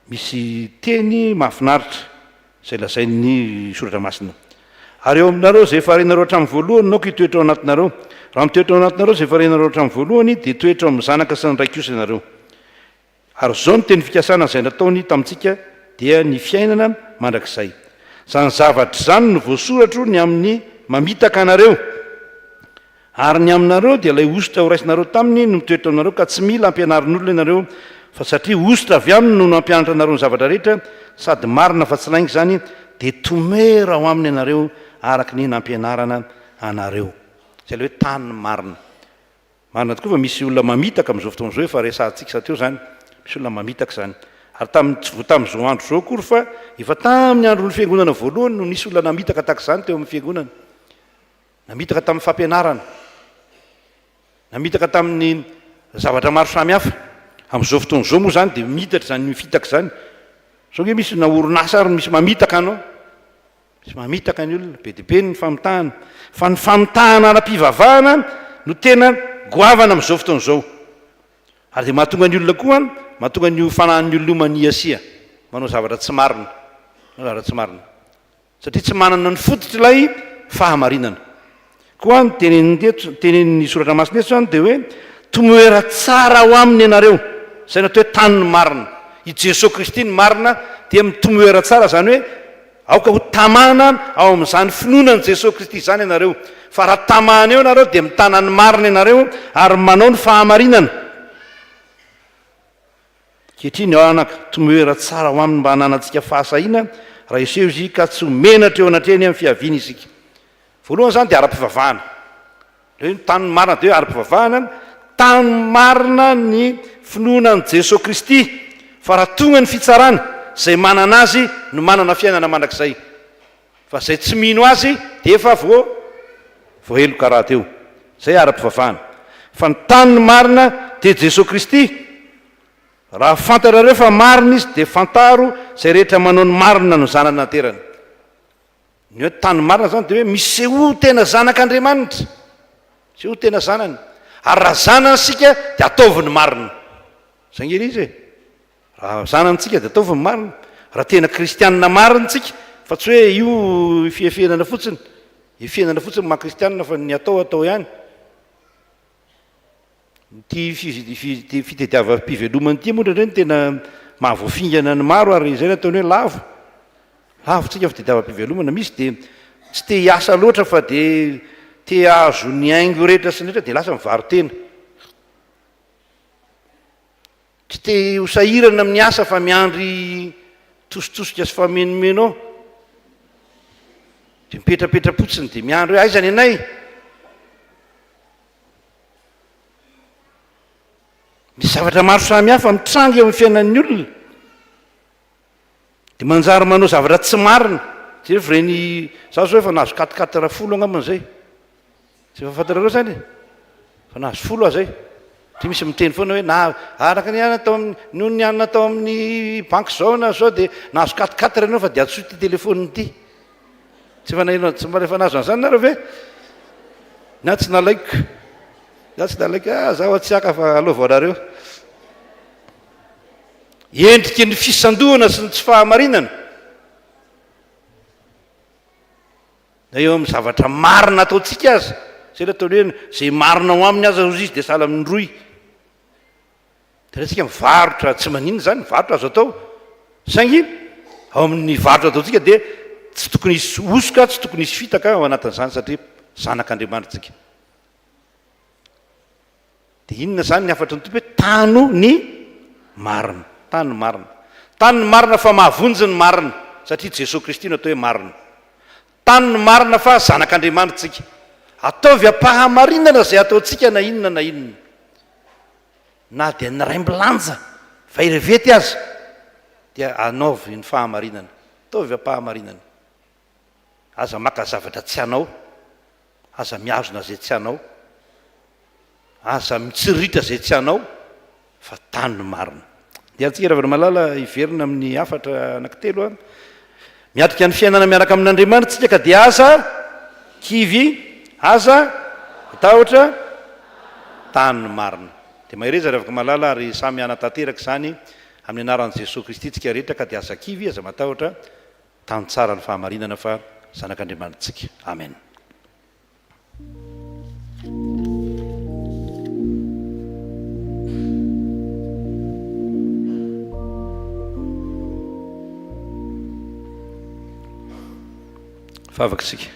misy teny mahafinaritra zay lazain'ny soratra masina ary eo aminareo zay faharenareo hatramin'ny voalohany naoko hitoetra ao anatinareo raha mitoetra ao anatinareo zay faharenareo hatramin'ny voalohany dia toetra ao amin'ny zanaka sy ny raikosa ianareo ary zao ny teny fikasana zay nataony tamintsika dia ny fiainana mandrakizay zany zavatra zany no voasoratro ny amin'ny mamitaka anareo ary ny aminareo dia ilay ositra ho raisinareo taminy no mitoetra aminareo ka tsy mila ampianarin'olona ianareo fa satria ositra avy aminy no nampianatra anareo ny zavatra rehetra sady marina fa tsy laingy zany dia tomera ao aminy ianareo araky ny nampianarana anareo zay le hoe tany marina marina tokoa fa misy olona mamitaka amin'izao fotoana zao fa resantsika sateo zany misy olona mamitaka zany ary tamin'izao andro zao kory fa efa tamin'ny andron'ny fiangonana voalohany no nisy olona namitaka tahaka zany teo amin'ny fiangonana namitaka tamin'ny fampianarana namitaka tamin'ny zavatra maro samihafa amin'izao fotoana zao moa zany dia mitatra zany mifitaka zany sao nge misy naorinasa ary misy mamitaka anao misy mamitaka ny olona be dibe ny famitahana fa ny famitahana ara-pivavahana no tena goavana amin'izao fotoana zao ary dia mahatonga ny olona koa mahatonga ny fanahin'ny olona omany asia manao zavatra tsy marina manao zavatra tsy marina satria tsy manana ny fototra ilay fahamarinana koa ny tenenin'ny soratra masina eto zany dia hoe tomoera tsara ho aminy ianareo zay natao hoe tany ny marina i Jesosy Kristy ny marina dia mitomoera tsara zany hoe aoka ho tamana ao amin'izany finoana ny Jesosy Kristy zany ianareo fa raha tamana eo ianareo dia mitana ny marina ianareo ary manao ny fahamarinana kehitriny ao anaka tomoera tsara ho aminy mba hananantsika fahasahina raha iseho izy ka tsy homenatra eo anatreny amin'ny fiaviana isika voalohany zany dia ara-pivavahana le tany marina dia hoe ara-pivavahana tany marina ny finoana ny Jesosy Kristy fa raha tonga ny fitsarana zay manana azy no manana fiainana mandrakizay fa zay tsy mino azy dia efa voaelo karaha teo zay ara-pivavahana fa ny tany marina dia Jesosy Kristy raha fantarareo fa marina izy dia fantaro zay rehetra manao ny marina no zanany naterana ny hoe tany marina zany dia hoe miseho tena zanak'Andriamanitra miseho tena zanany ary raha zanany sika dia ataoviny marina zay ngery izy e raha zanantsika dia ataoviny marina raha tena kristianina marina tsika fa tsy hoe io fiafianana fotsiny ifianana fotsiny maha-kristianina fa ny atao ihany ty fitediava-pivelomany ity moa ndraindray ny tena mahavoafingana ny maro ary zay nataony hoe lavotsika fitediava-pivelomana misy dia tsy te hiasa loatra fa dia te azo ny aingo rehetra sy ny rehetra dia lasa mivarotena tsy te hosahirana amin'ny asa fa miandry tositosika sy famenomenao dia mipetrapetra-potsiny dia miandry hoe aizany anay misy zavatra maro samihafa mitranga eo amin'ny fiainan'ny olona dia manjary manao zavatra tsy marina tsy rehefa reny za zao efa nahazo 4 angambana zay tsy efa fantarareo zany fa nahazo 10 zay tsy misy miteny foana hoe na araka ny ana tao noho ny anina tao amin'ny banky zao na zao dia nahazo 4 ianao fa dia atsoy ty telefoniny ity tsy efa nahazo an'izany nareo ve na tsy nalaiko zaho tsy aka fa aloha vaonareo endriky ny fisandohana sy ny tsy fahamarinana da eo amin'ny zavatra marina ataontsika azy zay ataony hoe zay marina ho aminy azy azy izy dia sahala amin'ny roy dia raha tsika mivarotra tsy maninona zany mivarotra azo atao saingy ao amin'ny varotra ataontsika dia tsy tokony hisy osoka tsy tokony hisy fitaka ao anatin'izany satria zanak'Andriamanitra tsika dia inona zany ny afatra ny tompo hoe tano ny marina tany ny marina fa mahavonjy ny marina satria Jesosy Kristy no atao hoe marina tany ny marina fa zanak'Andriamanitra tsika ataovy ampahamarinana zay ataontsika na inona na dia naraimbilanja fa irevety aza dia anaovy ny fahamarinana taovy ampahamarinana aza maka zavatra tsy anao aza miazona zay tsy anao aza mitsiritra zay tsy anao fa tany no marina dia antsika rehefa malala iverina amin'ny afatra anankitelo a miatrika ny fiainana miaraka amin'Andriamanitra ka dia aza kivy aza atahotra tany no marina dia mahireza rehefa malala ary samy anatanteraka izany amin'ny anaran'i Jesosy Kristy tsika rehetra ka dia aza kivy aza matahotra tany tsara ny fahamarinana fa zanak'Andriamanitsika amen. Favaksika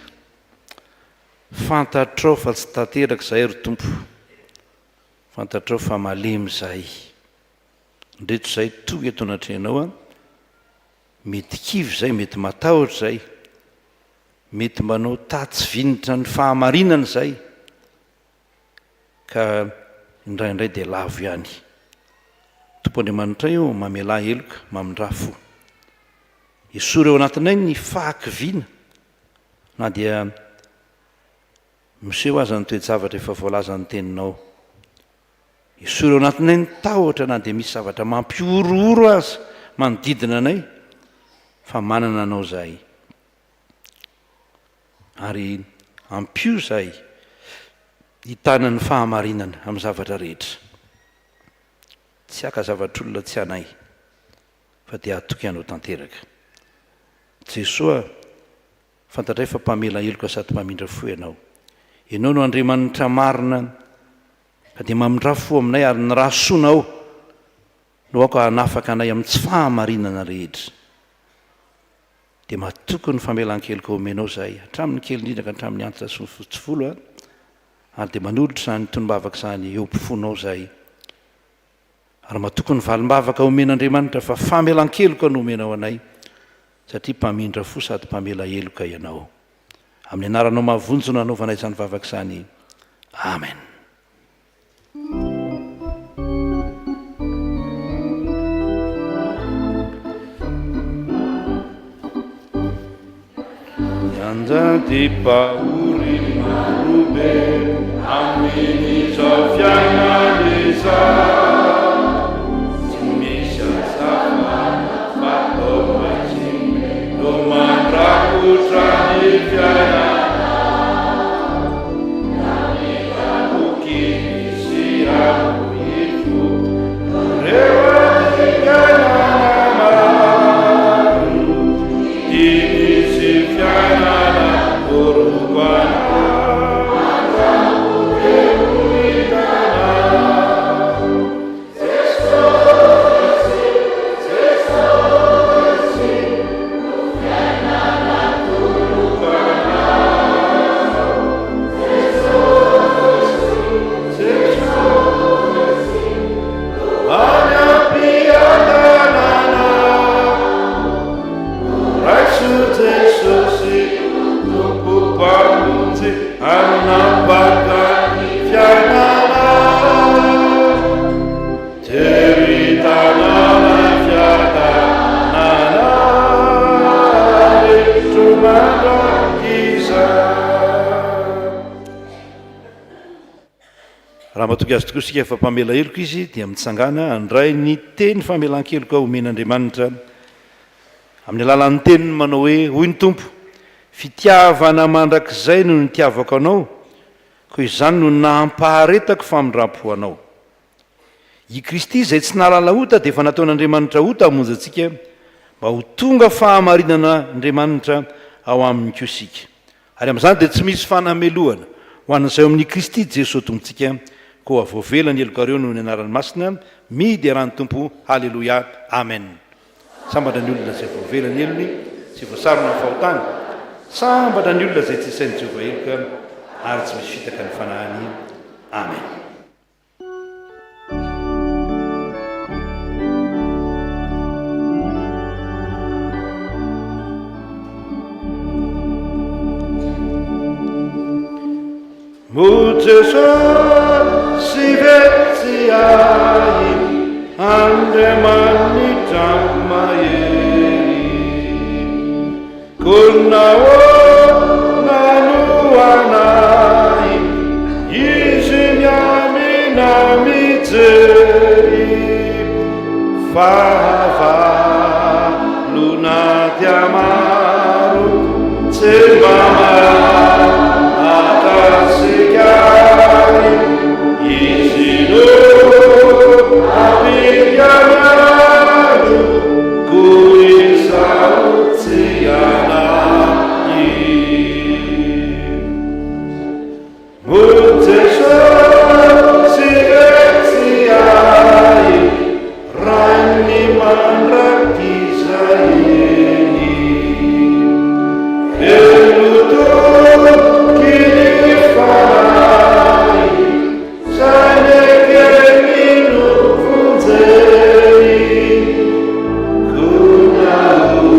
fantatrao fa tsy tanteraka zahay ry tompo fantatrao fa malemy zahay ndreto zay toy eto anatrenao a mety kivy zay mety matahotra zay mety manao tatsy vinitra ny fahamarinana zay ka indraindray dia lavo ihany tompo Andriamanitra io mamela heloka mamindra fo isory eo anatinay ny fahakiviana na dia miseho aza ny toejavatra efa voalazany teninao isory eo anatinay ny tahotra na dia misy zavatra mampiorooro azy manodidina anay fa manana anao zahay ary ampio zahay hitana ny fahamarinana amin'ny zavatra rehetra tsy aka zavatr'olona tsy anay fa dia atoky anao tanteraka Jesosy fantatray fa mpamela heloka sady mpamindra fo ianao ianao no Andriamanitra marina ka dia mamindra fo aminay ary ny rahasoanao no aoko hanafaka anay amin'ny tsy fahamarinana rehetra dia matoko ny famelan-keloka omenao zahay hatramin'ny kely indrindra ka hatramin'ny antitra sy ny fotsifolo ary dia manolotra izany tonombavaka izany eo ampifonao zahay ary matoko ny valim-bavaka omen'Andriamanitra fa famelan-keloka no omenao anay satria mpamindra fo sady mpamela heloka ianao amin'ny anaranao mahavonjy no anaovanay izany vavaka izany amen. Anjady pahory marobe amin'ny zao fiainana izao tsy misy azavana fatao matsiny no mandrakotra ny fiainana na mitaboky misy abo ifo reo fiainana maro ty misy fiainana raha matoky azy tokoa sika efa mpamela heloka izy dia mitsangana andray ny teny famelan-keloka omen'Andriamanitra amin'ny alalan'ny teniny manao hoe hoy ny tompo fitiavana mandrakizay no nitiavako anao koa izany no nampaharetako famindram-po anao i Kristy izay tsy nalala ota dia efa nataon'Andriamanitra ota hamonjy antsika mba ho tonga fahamarinana Andriamanitra ao amin'ny koa sika ary amin'izany dia tsy misy fanamelohana ho an'izay amin'ny Kristy Jesosy tompontsika koa voavela ny heloka reo no ny anarany masina midy arany tompo halleloia amen. Sambatra ny olona izay voavela ny elony sy voasarona ny fahotana sambatra ny olona izay tsy isain'ny Jehovah heloka ary tsy misy fitaka ny fanahany amen. Mo Jesosy sy vetsiai andriamanitra mahery konao nanoanay izy miamina mijery fahavalona tiamaro tsembamara atasikay izy no apiganaro kurisaotsianai mutesa sivetsiai rani mandrakisaini eluto kini fanai sanekeminu funzeri kunau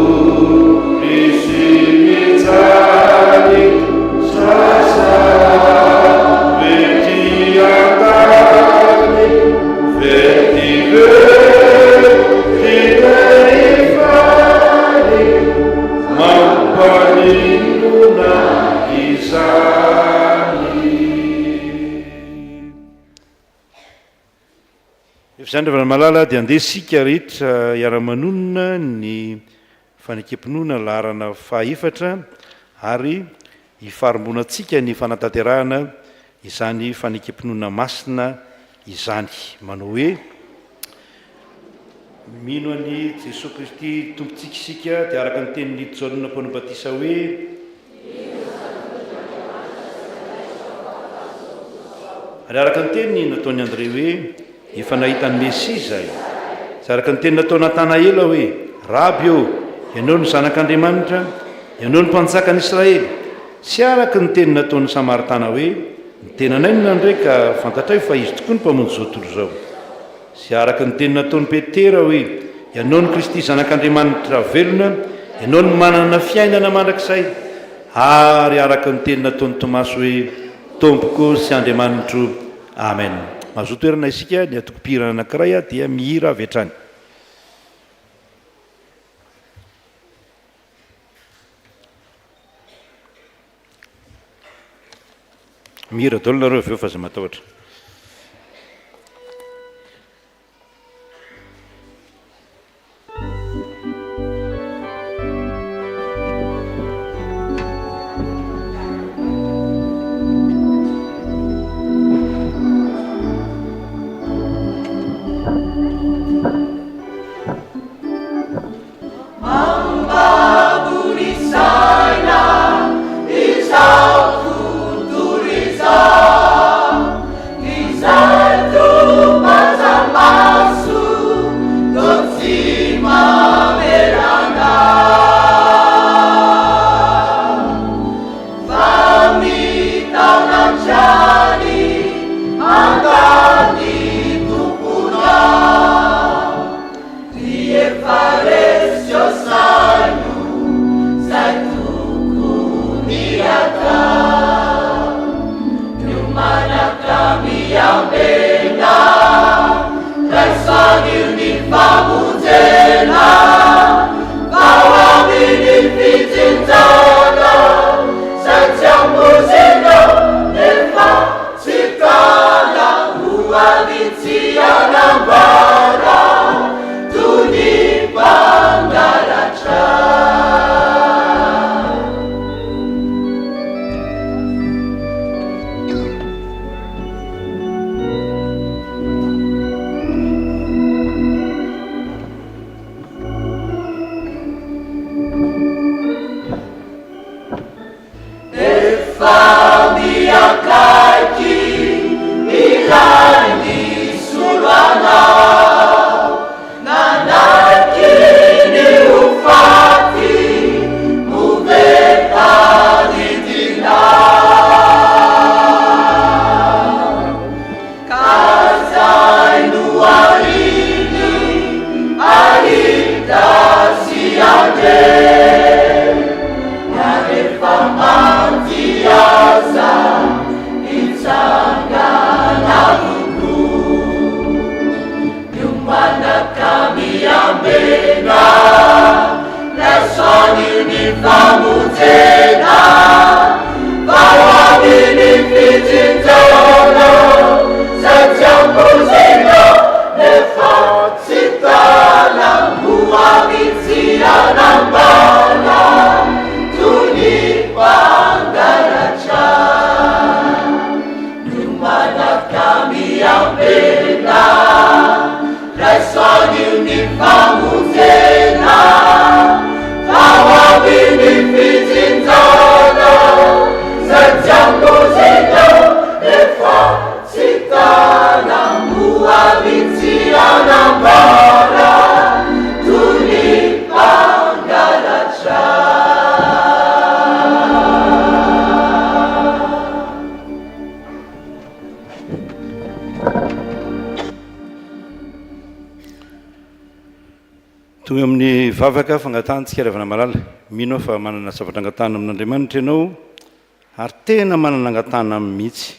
risimitani sasa vetiatani vetive tineifani mampanina izany. Izany rehefa malala dia andeha sika rehetra iara-manonina ny fanekempinoana laharana fahaefatra ary hifarombonantsika ny fanatanterahana izany fanekempinoana masina izany manao hoe mino any Jesosy Kristy tompontsika isika dia araka ny tenin'ny Jaona Mpaolo Batisa hoe ary araka ny teniny nataony Andre hoe efa nahitany Mesia zay sy araka ny teny natao Natanaela hoe raby eo ianao ny zanak'Andriamanitra ianao ny mpanjakany Israely sy araka ny teny nataony Samaritana hoe ny tenanay no nandray ka fantatray fa izy tokoa ny mpamonjy zao tontolo zao sy araka ny teny nataony Petera hoe ianao ny Kristy zanak'Andriamanitra velona ianao ny manana fiainana mandrakizay ary araka ny teny nataony Tomasy hoe tompoko sy Andriamanitro amen. Mahazo toerana isika ny atokopirana anankiray dia mihira avy hatrany. Mihira daholo nareo avy eo fa zay matahotra. mivavaka fangatantsika revana malala mino fa manana zavatra angatana amin'Andriamanitra ianao ary tena manana angatana mihitsy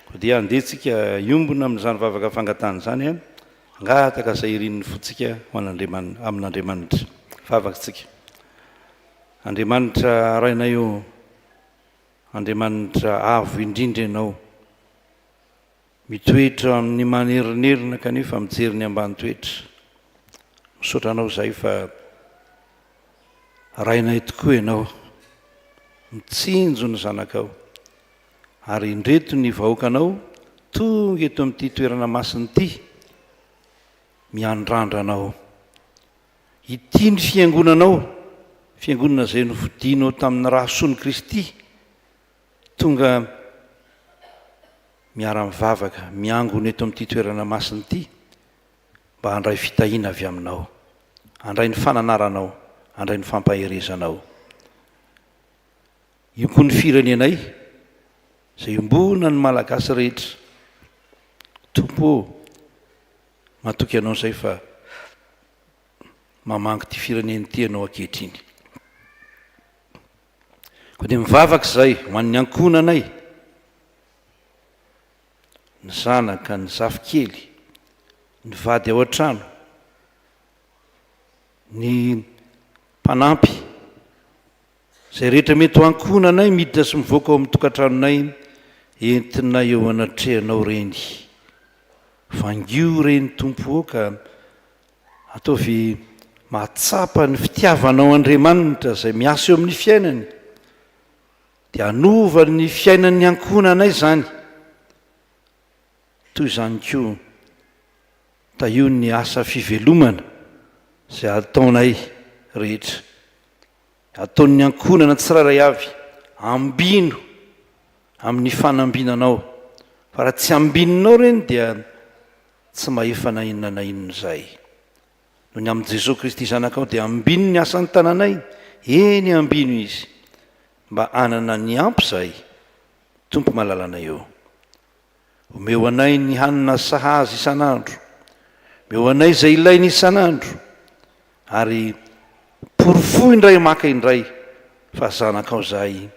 ko dia andetsika iombona amin'izany vavaka fangatana zany a angataka izay irin'ny fotsika ho amin'Andriamanitra vavakantsika. Andriamanitra raina io, Andriamanitra avo indrindra ianao, mitoetra amin'ny manerinerina kanefa mijery ny ambany toetra. Misaotra anao izay fa rainay tokoa ianao, mitsinjo ny zanakao ary indreto ny vahoakanao tonga eto amin'ity toerana masina ity miandrandranao. Ity ny fiangonanao, fiangonana izay novidinao tamin'ny rahasoan'i Kristy, tonga miara-mivavaka miangona eto amin'ity toerana masina ity mba handray fitahiana avy aminao, handray ny fananaranao, handray ny fampaherezanao. Io koa ny firenenay izay ombona ny malagasy rehetra. Tompo matoky ianao izay fa mamangy ty fireneny ty ianao ankehitriny. Koa dia mivavaka izay ho an'ny ankonanay, ny zanaka, ny zafikely, ny vady ao an-trano, ny mpanampy, izay rehetra mety ho ankonanay miditra sy mivoaka ao amin'ny tokantranonay, entina eo anatrehanao reny. Vangio reny Tompo ka ataovy mahatsapa ny fitiavanao Andriamanitra izay miasa eo amin'ny fiainany, dia hanova ny fiainan'ny ankonanay zany. Toy izany koa tahio ny asa fivelomana izay ataonay rehetra, ataon'ny ankonana tsirairay avy ambino amin'ny fanambinanao, fa raha tsy ambininao reny dia tsy mahefa na inona na inona izay. Noho ny amin'i Jesosy Kristy zanakao dia ambino ny asan'ny tananay, eny ambino izy mba hanana ny ampy izay. Tompo malalanay eo. Omeo anay ny hanina sahazy isan'andro, omeo anay izay ilainy isan'andro, ary porofo indray maka indray fa zanakao izay,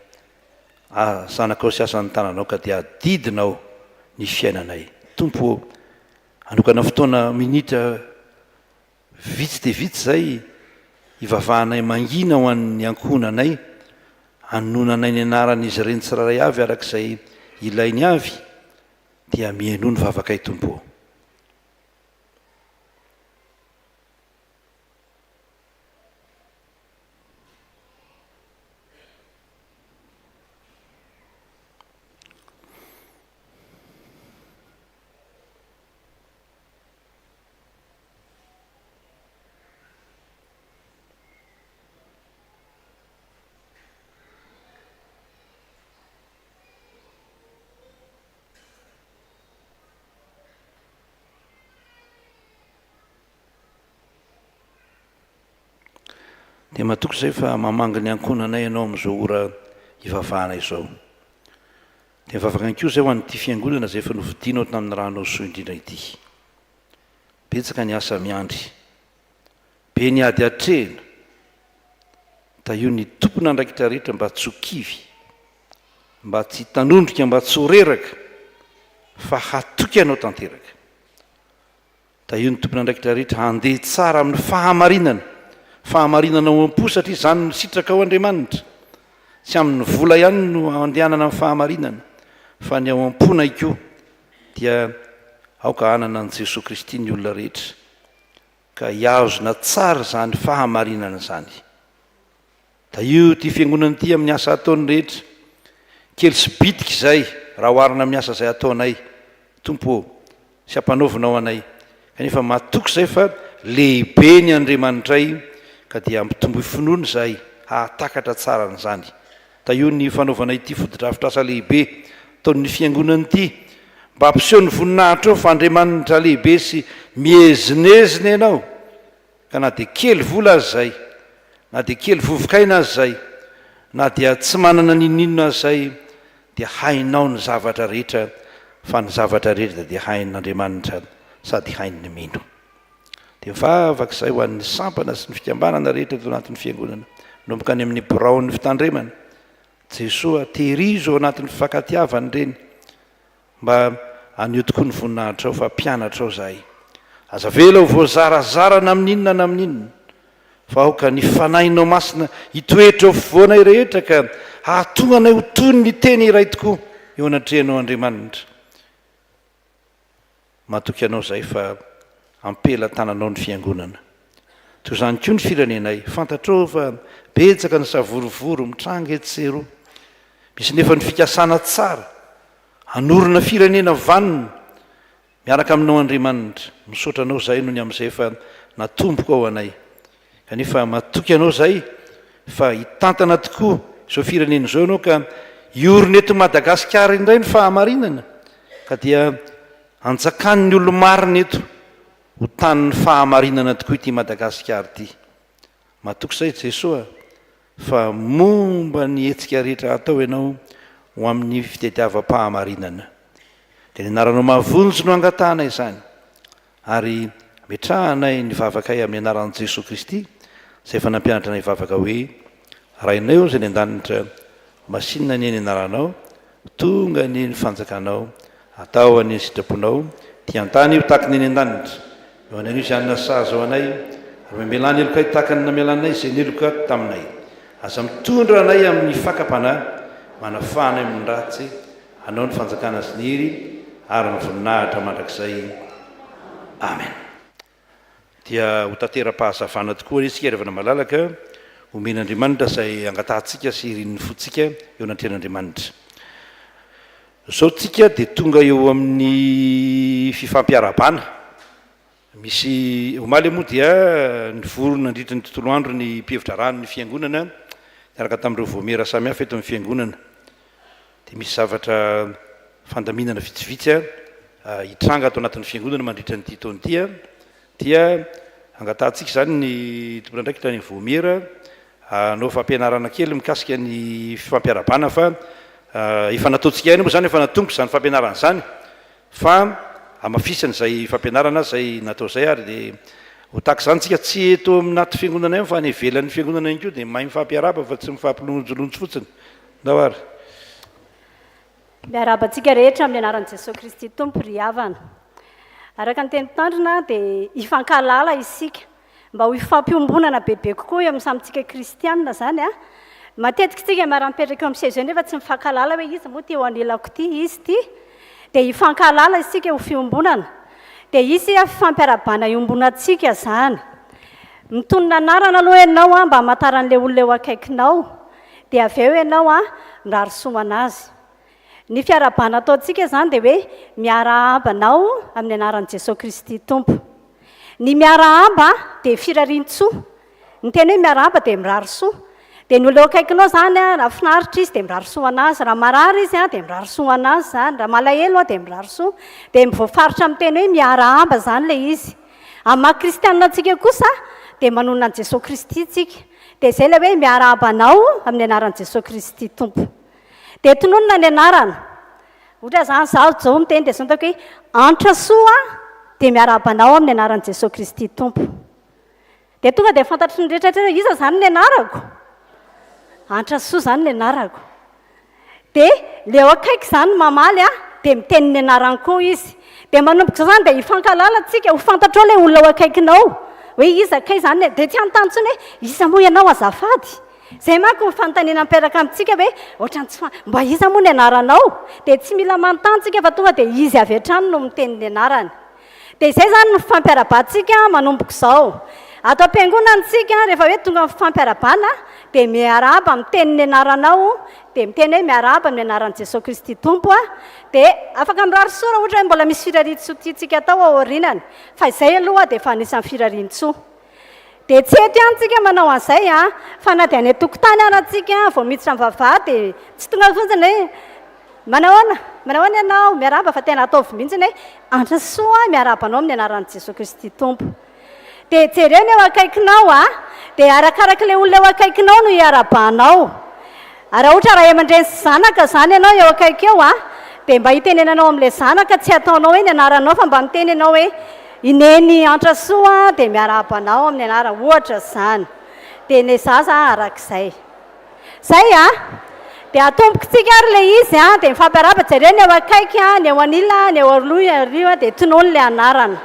zanakao sy asan'ny tananao ka dia adidinao ny fiainanay. Tompo anokana fotoana minitra vitsy dia vitsy izay ivavahanay mangina ho an'ny ankonanay, hanonanay ny anaran'izy ireny tsirairay avy arak'izay ilainy avy, dia mihaino ny vavakay Tompo. Dia matoky izay fa mamangy ny ankonanay ianao amin'izao ora ivavahanay izao. Dia mivavaka ihany koa izay ho an'ity fiangonana izay efa novidinao tamin'ny ranao soa indrindra ity. Betsaka ny asa miandry, be ny ady atrehina, tahio ny tompona andraikitra rehetra mba tsy ho kivy, mba tsy tanondrika, mba tsy ho reraka, fa hatoky ianao tanteraka. Tahio ny tompona andraikitra rehetra handeha tsara amin'ny fahamarinana ao am-po, satria izany no sitraka ao Andriamanitra. Tsy amin'ny vola ihany no andehanana amin'ny fahamarinana, fa ny ao am-pona koa dia aoka hanana an'i Jesosy Kristy ny olona rehetra, ka hiazona tsara izany fahamarinana izany. Da io ty fiangonana ity amin'ny asa ataony rehetra, kely sy bitika izay raha oharina amin'ny asa izay ataonay. Tompo, sy ampanaovinao anay, kanefa matoky izay fa lehibe ny Andriamanitray, ka dia ampitombo finoana izay hahatakatra tsara n'izany. Da io ny fanaovanay ity fotodrafitra asa lehibe taon'ny fiangonana ity, mba hampiseho ny voninahitra ao fa Andriamanitra lehibe sy mihezinezina ianao, ka na dia kely vola azy izay, na dia kely vovokaina azy izay, na dia tsy manana ninninona azy izay, dia hainao ny zavatra rehetra, fa ny zavatra rehetra dia hain'Andriamanitra sady hain'ny mino. dia mivavaka izay ho an'ny sampana sy ny fikambanana rehetra eto anatin'ny fiangonana nomboka any amin'ny braon'ny fitandremana. Jesosy tehirizo ao anatin'ny fifankatiavany ireny mba anio tokoa ny voninahitra ao fa mpianatra ao zahay. Aza vela ho voazarazarana amin'inona na amin'inona fa aoka ny fanahinao masina hitoetra ao fovoanay rehetra ka ahatonganay ho toy ny teny iray tokoa eo anatrehanao Andriamanitra. Matoky anao zay fa ampela tananao ny fiangonana. Toy izany koa ny firenenay, fantatrao fa betsaka ny savorovoro mitranga etsero. Misy nefa ny fikasana tsara, hanorina firenena vanona miaraka aminao Andriamanitra. Misaotra anao zay noho ny amin'izay fa natomboko ao anay. Kanefa matoky anao zay fa hitantana tokoa izao firenena izao ianao ka iorina eto Madagasikara indray ny fahamarinana ka dia anjakan'ny olo-marina eto ho tanin'ny fahamarinana tokoa ity Madagasikara ity. Matoky izay Jesosy fa momba ny hetsika rehetra atao ianao ho amin'ny fitadiavam-pahamarinana. Dia ny anaranao mahavonjy no angatanay izany ary metrahanay ny vavakay amin'ny anaran'i Jesosy Kristy izay efa nampianatra anay vavaka hoe rainay eo izay ny an-danitra masinina ny eny anaranao, tonga ny fanjakanao, atao any sitraponao, tian-tany io tahaka ny eny an-danitra. Eo anay io izay anona sazy ao anay ary mamelany eloka tahaka ny namelanay izay neloka taminay. Aza mitondra anay amin'ny fakapanahy, manafana amin'ny ratsy, anao ny fanjakana sy ny hery ary ny voninahitra mandrakizay. Amen. Dia ho tantera-pahazavana tokoa isika rehefa malalaka omen'Andriamanitra izay angatantsika sy irin'ny fotsika eo anatrehan'Andriamanitra. Izao tsika dia tonga eo amin'ny fifampiarabana. Misy omaly moa dia ny vorona nandritra ny tontolo andro ny mpihevitra rano ny fiangonana miaraka tamin'ireo voamera samihafa eto amin'ny fiangonana. Dia misy zavatra fandaminana vitsivitsy hitranga ato anatin'ny fiangonana mandritra nyity taona ity dia angatantsika izany ny tompona ndraikitra ny voamera anao fampianarana kely mikasika ny fifampiarabana fa efa nataontsika ihany moa zany efa natomboka izany fampianarana izany fa amafisana izay fampianarana izay natao izay ary dia ho tahaka izany tsika tsy eto anaty fiangonana ihany fa any ivelan'ny fiangonana ihany koa dia mahay mifampiaraba fa tsy mifampilonjolonjo fotsiny. Ndao ary miarabantsika rehetra amin'ny anaran'i Jesosy Kristy tompo ry havana. Araka ny teny tandrina dia ifankalala isika mba ho ifampiombonana bebe kokoa eo amin'ny samyntsika kristianina zany a. Matetika tsika miara-mipetraka eo amin'ny sezony nefa tsy mifankalala hoe izy moa ty eo anilako ty izy ty. Dia ifankalala isika ho fiombonana. Dia izy fifampiarabana iombonantsika zany. Mitonona anarana aloha ianao mba hamantaran'ilay olona eo akaikinao. Dia avy eo ianao mirary soa anazy. Ny fiarabana ataontsika zany dia hoe miara-abanao amin'ny anaran'i Jesosy Kristy tompo. Ny miara-aba dia firarian-tsoa. Ny teny hoe miara-aba dia mirary soa. Dia ny olona eo akaikinao zany raha finaritra izy dia mirary soa anazy, raha marary izy dia mirary soa anazy zany, raha malahelo dia mirary soa. Dia mivoafaritra amin'ny teny hoe miara-aba zany ilay izy. Amin'ny maha-kristianina antsika kosa dia manonona an'i Jesosy Kristy tsika. Dia izay ilay hoe miara-abanao amin'ny anaran'i Jesosy Kristy tompo. Dia tononona ny anarana. Ohatra zany zaho zao miteny dia zao hoe antra soa dia miara-abanao amin'ny anaran'i Jesosy Kristy tompo. Dia tonga dia fantatry ny rehetrarehetra iza zany ny anarako. Antra soa zany ny anarako. Dia ilay eo akaiky zany mamaly dia miteny ny anarany koa izy. Dia manomboka zany dia ifankalala tsika ho fantatrao ilay olona eo akaikinao. Hoe iza kay zany dia tsy anotantsony hoe iza moa ianao azafady. Izay manko fanontaniana miperaka amintsika hoe ohatrany tsy mba iza moa ny anaranao. Dia tsy mila manontany fa tonga dia izy avy hatrany no miteny ny anarany. Dia izay zany no fifampiarabantsika manomboka izao. Ato am-piangonantsika rehefa hoe tonga fifampiarabana dia miaraba miteny ny anaranao dia miteny hoe miaraba amin'ny anaran'i Jesosy Kristy tompo dia afaka mirary soa raha ohatra hoe mbola misy firarian-tsoa tiantsika atao ao aorinany fa izay aloha dia efa anisan'ny firarian-tsoa. Dia tsy eto ihany tsika manao an'izay fa na dia any an-tokotany arantsika vao miditra amin'ny vavahady dia tsy tonga fotsiny hoe manahoana ianao miaraba fa tena ataovy mihitsy hoe antra soa miarabanao amin'ny anaran'i Jesosy Kristy tompo. Dia jerena eo akaikinao dia arakarak'ilay olona eo akaikinao no hiarabanao. Raha ohatra raha aman-dreny sy zanaka zany ianao eo akaiky eo dia mba hitenenanao amin'ilay zanaka tsy ataonao hoe ny anaranao fa mba miteny ianao hoe ineny antrasoa dia miara-banao amin'ny anara ohatra zany dia ne zaza arak'izay zay a dia atombokitsika ary le izy a dia mifampiaraba-jareo ny eo akaiky a ny eo anila ny eo aloha ario a dia tonoany le anarana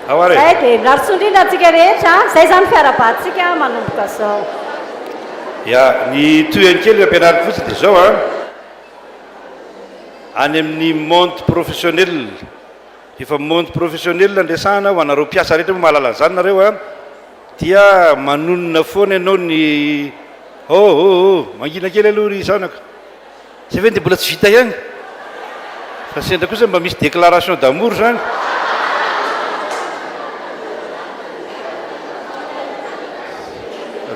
zay dia milarotsondrindra atsika rehetra zay zany fiarabantsika manomboka zao ya ny toyany kely ampianariny fotsiny dia zao a any amin'ny monde professionnel efa monde professionnel andresahana ho anareo mpiasa rehetra mo mahalala zany nareo a dia manonona foana ianao ny mangina kely aloha ry zanaka zay ve dia mbola tsy vita ihany fa sendra kosa mba misy déclaration d'amour zany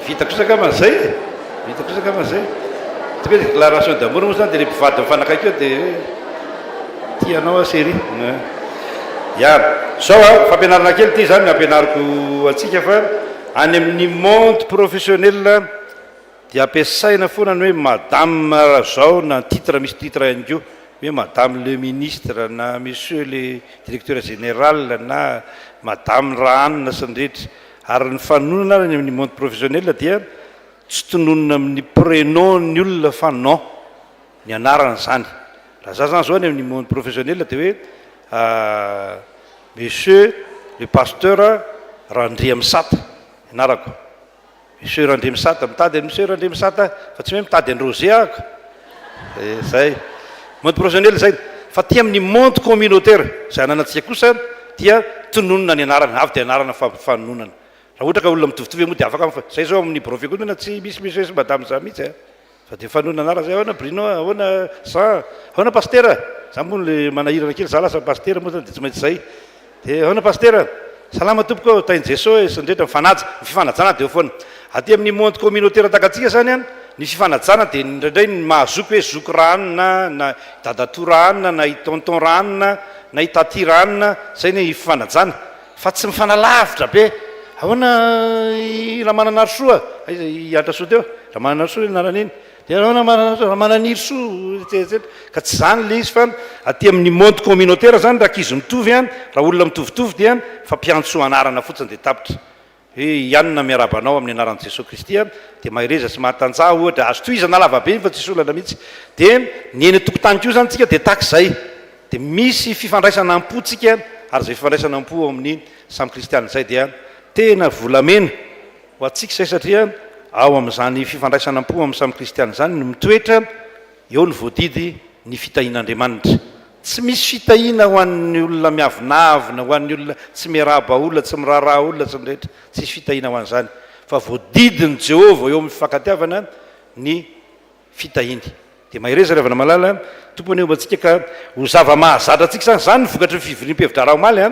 vita kosaka mazay vita kosaka mazay ty hoe déclaration d'amour moa zany dia le mpivady mifanakaiky eo dia tianao a série ya zao a fampianarana kely ty zany ampianariko atsika fa any amin'ny monde professionnel dia ampiasaina foana ny hoe madame zao na titre misy titre ihany ko hoe madame le ministre na monsieur le directeur général na madame rahanina sy ny rehetra ary ny fanonona ary amin'ny monde professionnel dia tsy tononona amin'ny prénom ny olona fa non ny anarana zany raha za zany zao any amin'ny monde professionnel dia hoe monsieur le pasteur Randriamisata anarako monsieur Randriamisata mitady monsieur Randriamisata fa tsy hoe mitady any Rosé ahako zay monde professionnel zay fa ty amin'ny monde communautaire zay ananatsika kosa dia tononona ny anarana avy dia anarana fanononana raha ohatra ka olona mitovitovy moa dia afaka zay zao amin'ny brevet koa tsy misy monsieur sy madame za mihitsy fa dia fanonona anara zay ahoana Bruno ahoana Jean ahoana pasteur za moa le manahirana kely za lasa pasteur moa dia tsy maintsy zay dia ahoana pasteur salama tompoko tainy Jesosy sy ny rehetra mifanaja ny fifanajana dia eo foana aty amin'ny monde communautaire takatsika zany a ny fifanajana dia indraindray ny mahazoko hoe zoko ranona na dadato ranona na itonton ranona na itaty ranona zay ny fifanajana fa tsy mifanalavitra be ahoana raha mananarosoa iantra soa teo raha mananarosoa naran'iny dia ahoana mananirosoa ka tsy zany le izy fa aty amin'ny monde communautaire zany raha kizy mitovy a raha olona mitovitovy dia fampiantso anarana fotsiny dia tapitra hoe ianina miarabanao amin'ny anaran'i Jesosy Kristy a dia mahereza sy mahatanjaha ohatra azo tohizana lavabe fa tsisy olana mihitsy dia ny eny tokotany koa zany tsika dia takizay dia misy fifandraisana ampotsika ary zay fifandraisana ampo amin'ny samy kristiana zay dia tena volamena ho atsika zay satria ao amin'izany fifandraisana ampo amin'ny samy kristiana zany no mitoetra eo ny voadidy ny fitahian'Andriamanitra tsy misy fitahina ho an'ny olona miavinavina ho an'ny olona tsy miaraba olona tsy miraharaha olona tsy nyrehetra tsisy fitahina ho an'izany fa voadidiny Jehovah eo amin'ny fifankatiavana ny fitahiny dia mahereza revana malala tompony eo antsika ka ho zava-mahazatra atsika zany vokatry ny fivoriam-pevitra raha omaly a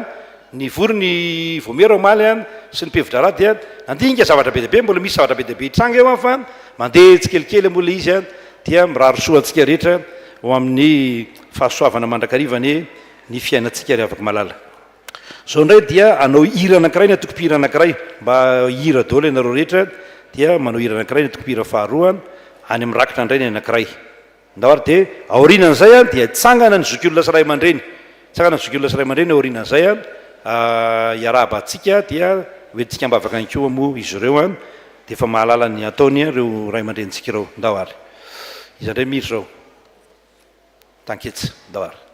ny vory ny vomera omaly a sy ny pevitra raha dia andinika zavatra be dehibe mbola misy zavatra be dehibe hitranga eo a fa mandeha tsikelikely mola izy a dia mirarosoa antsika rehetra ho amin'ny fahasoavana mandrakarivany ny fiainantsika ry afaka malala zao indray dia anao hira anankiray ny atokopira anankiray mba hira daholo ianareo rehetra dia manao hira anankiray ny atokopira faharoa any amin'ny rakitra indray ny anankiray ndao ary dia aorinan'izay a dia tsangana ny zokiolona sy ray aman-dreny tsangana ny zokiolona sy ray aman-dreny aorinan'izay a iarabantsika dia hoentsika mbavaka any koa moa izy ireo a dia efa mahalala ny ataony ireo ray aman-drenitsika ireo ndao ary izy indray miry zao tanketsy ndao ary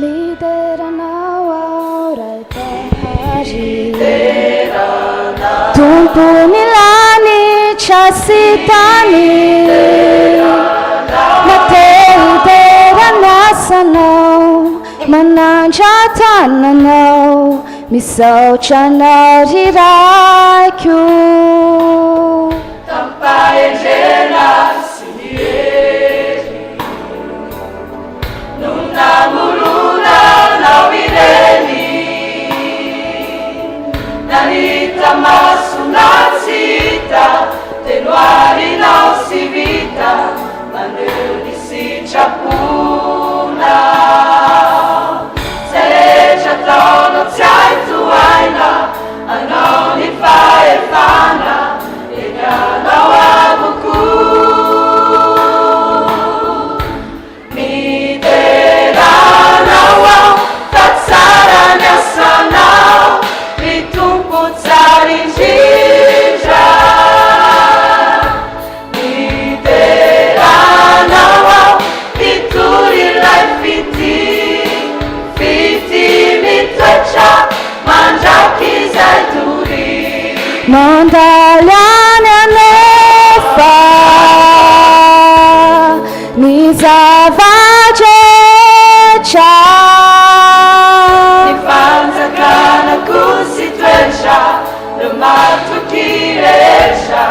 Lideranao ao ray pahary Tompony lanitra sy tany Matehibe anao manandra-tananao misaotra anao riraiko tampaendrena sy miery no namorona nao ireny nanita masona tsy hita tenoarinao sy vita maneo ny sitrapona zay rehetra taonao tsy hay toaina anao ny fahefana eny anao amoko mideranao ao fa tsara ny asanao ny tompo tsara indrindra mideranao ao fitory ilay fity mitoetra mandraky izay tory mandaly any anefa ny zava-drehetra ny fanjakanako sy toetra no matoky rehetra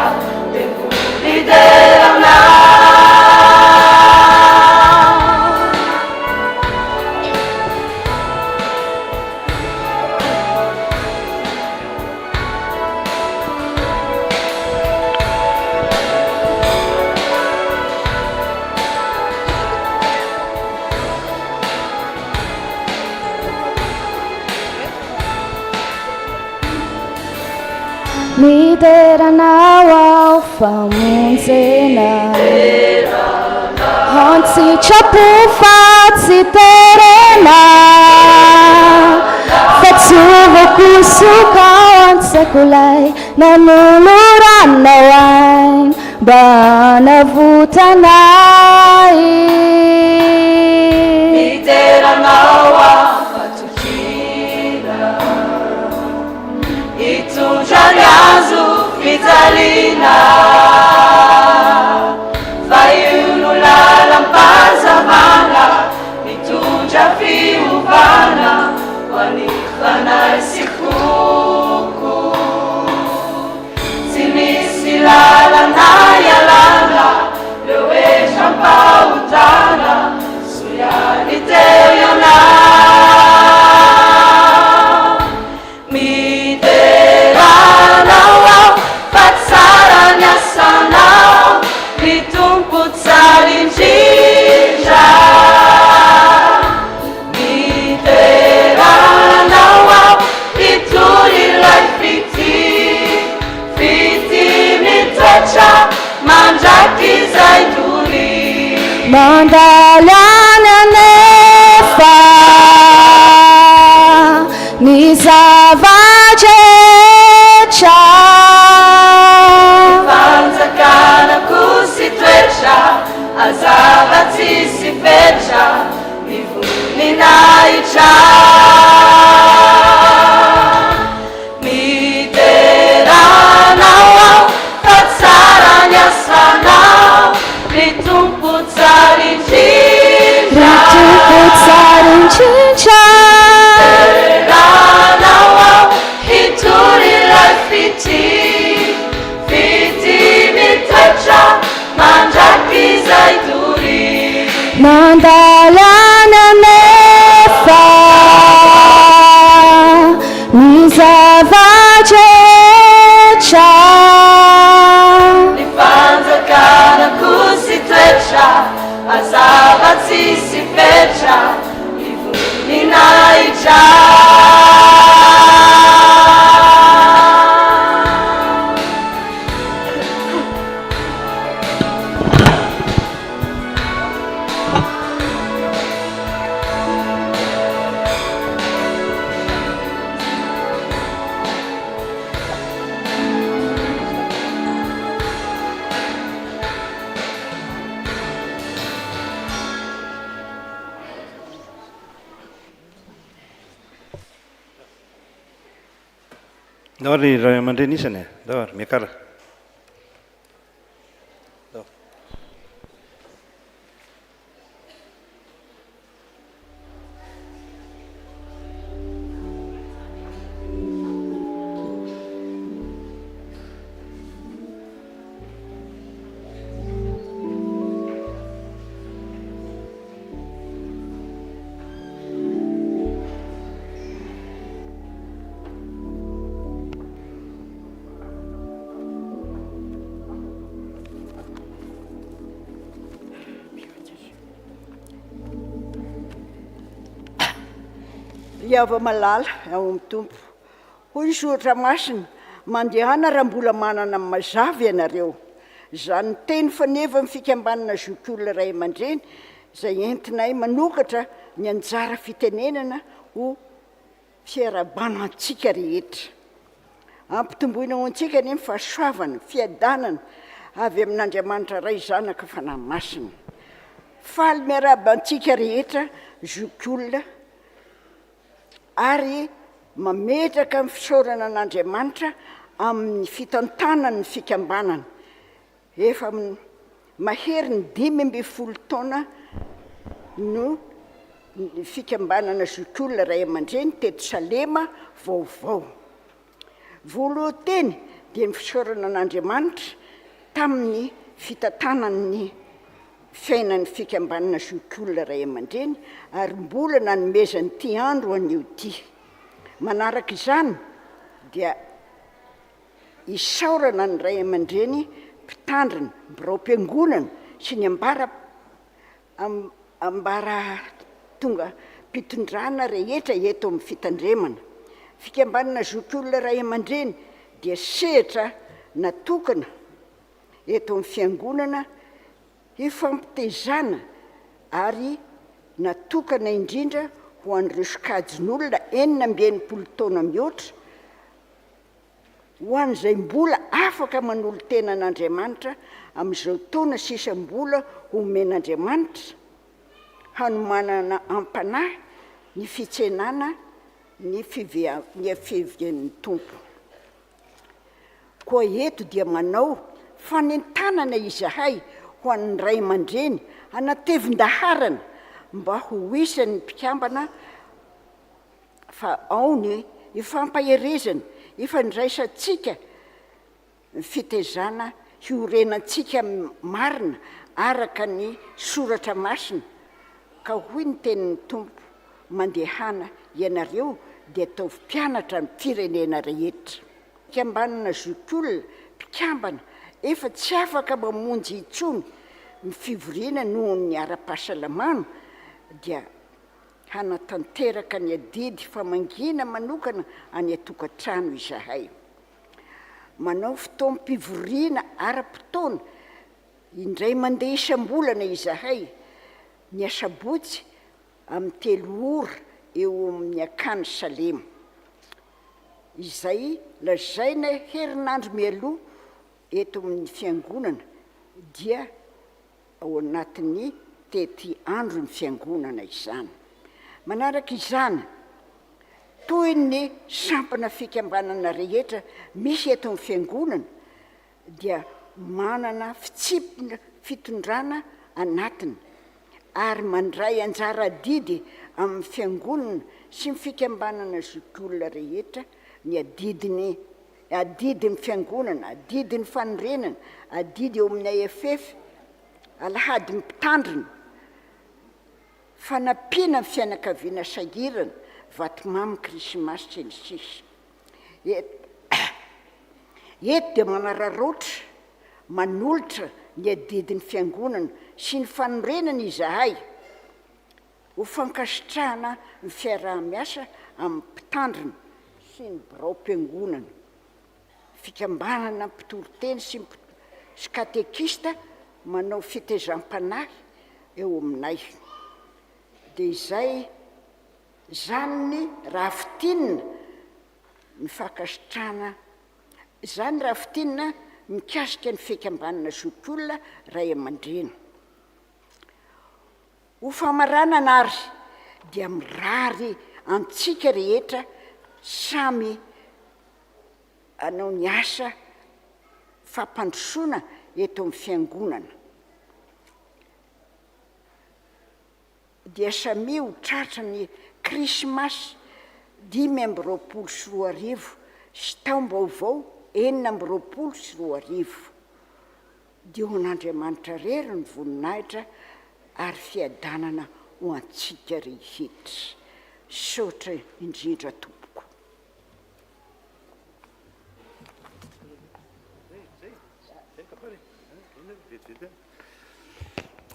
lideranao mideranao ao famonjena antsitrapo fa tsy terena fa tsovako soka ao antsakolay nanoloranao ainy mba navotanay mideranao ao fatokina itondra ny azo fijalina fa io no lalam-pazavana mitondra fiovana ho any fanay sy koko tsy misy lalana ialana leo etrampahotana soiany teo ianao mideranao ao fa tsara ny asanao ny tompo tsara indrindra mideranao ao itory ilay fity mitoetra mandraky izay tory mandaly any anefa ny zava-drehetra fanjakanako sy toetra azava tsisy fetra mivoninahitra mideranao ao fa tsara ny asanao ny tompo tsara indrindra mideranao ao hitory ilay fity mitoetra mandraky izay tory mandaly any anefa ny zava-drehetra ny fanjakanako sy toetra azava tsisy fetra mivoninahitra Daory ray aman-dreny isany daory miakara iava malala ao amin'ny tompo hoy ny soratra masina mandehana raha mbola manana amin'ny mazava ianareo izany teny faneva amin'ny fikambanana zokiolona ray aman-dreny izay entinay manokatra ny anjara fitenenana ho fiarabana antsika rehetra ampitomboina ho antsika ny fahasoavana fiadanana avy amin'Andriamanitra ray zanaka fanahy masina faly miaraba antsika rehetra zokiolona ary mametraka amin'ny fisaorana an'Andriamanitra amin'ny fitantanany ny fikambanana efa mahery ny 15 taona no ny fikambanana zokiolona ray aman-dreny teto Salema vaovao voalohany dia ny fisaorana an'Andriamanitra tamin'ny fitantanany fiainan'ny fikambanana zokiolona ray aman-dreny ary mbola nanomezany ty andro anio ty manaraka izany dia isaorana ny ray aman-dreny mpitandrina mborao-piangonana sy ny ambara tonga mpitondrana rehetra eto amin'ny fitandremana fikambanana zokiolona ray aman-dreny dia sehatra natokana eto amin'ny fiangonana hifampitezana ary natokana indrindra ho an'ireo sokajin'olona 19 taona mihoatra ho an'izay mbola afaka manolo tena an'Andriamanitra amin'izao taona sisa mbola omen'Andriamanitra hanomanana ampanahy ny fitsenana ny fivian'ny tompo koa eto dia manao fanentanana izahay ho an'ny ray aman-dreny anatevin-daharana mba ho isan'ny mpikambana fa ao ny ifampaherezana ifandraisantsika ny fitezana hiorenantsika marina araka ny soratra masina ka hoy ny tenin'ny tompo mandehana ianareo dia ataovy mpianatra ny firenena rehetra fikambanana zokiolona mpikambana efa tsy afaka mamonjy intsony ny fivoriana noho ny ara-pahasalamana dia hanatanteraka ny adidy famangina manokana any atokantrano izahay manao fotoam-pivoriana ara-potoana indray mandeha isam-bolana izahay ny asabotsy amin'ny 3 ora eo amin'ny akany Salema izay lazaina herinandro mialoha eto amin'ny fiangonana dia ao anatin'ny tety andro ny fiangonana izany manaraka izany toy ny sampana fikambanana rehetra misy eto amin'ny fiangonana dia manana fitsipina fitondrana anatiny ary mandray anjara didy amin'ny fiangonana sy ny fikambanana zokiolona rehetra ny adidin'ny fiangonana adidy ny fanorenana adidy eo amin'ny AFF alahady mpitandrina fanampiana ny fianakaviana sahirana vatomamy krismasy sy ny sisa eto dia manararoatra manolotra ny adidin'ny fiangonana sy ny fanorenana izahay ho fankasitrahana ny fiarah-miasa amin'ny mpitandrina sy ny birao-piangonana fikambanana mpitoroteny sy katekista manao fitezam-panahy eo aminay dia izay zany raha fitinina ny fankasitrahana zany raha fitinina mikasika ny fikambanana zokiolona ray aman-dreny ho famaranana ary dia mirary antsika rehetra samy anao ny asa fampandrosoana eto amin'ny fiangonana dia samy ho tratra ny krismasy 2024 sy taom-baovao 2024 dia ho an'Andriamanitra rery ny voninahitra ary fiadanana ho antsika rehetra sotra indrindra tompoko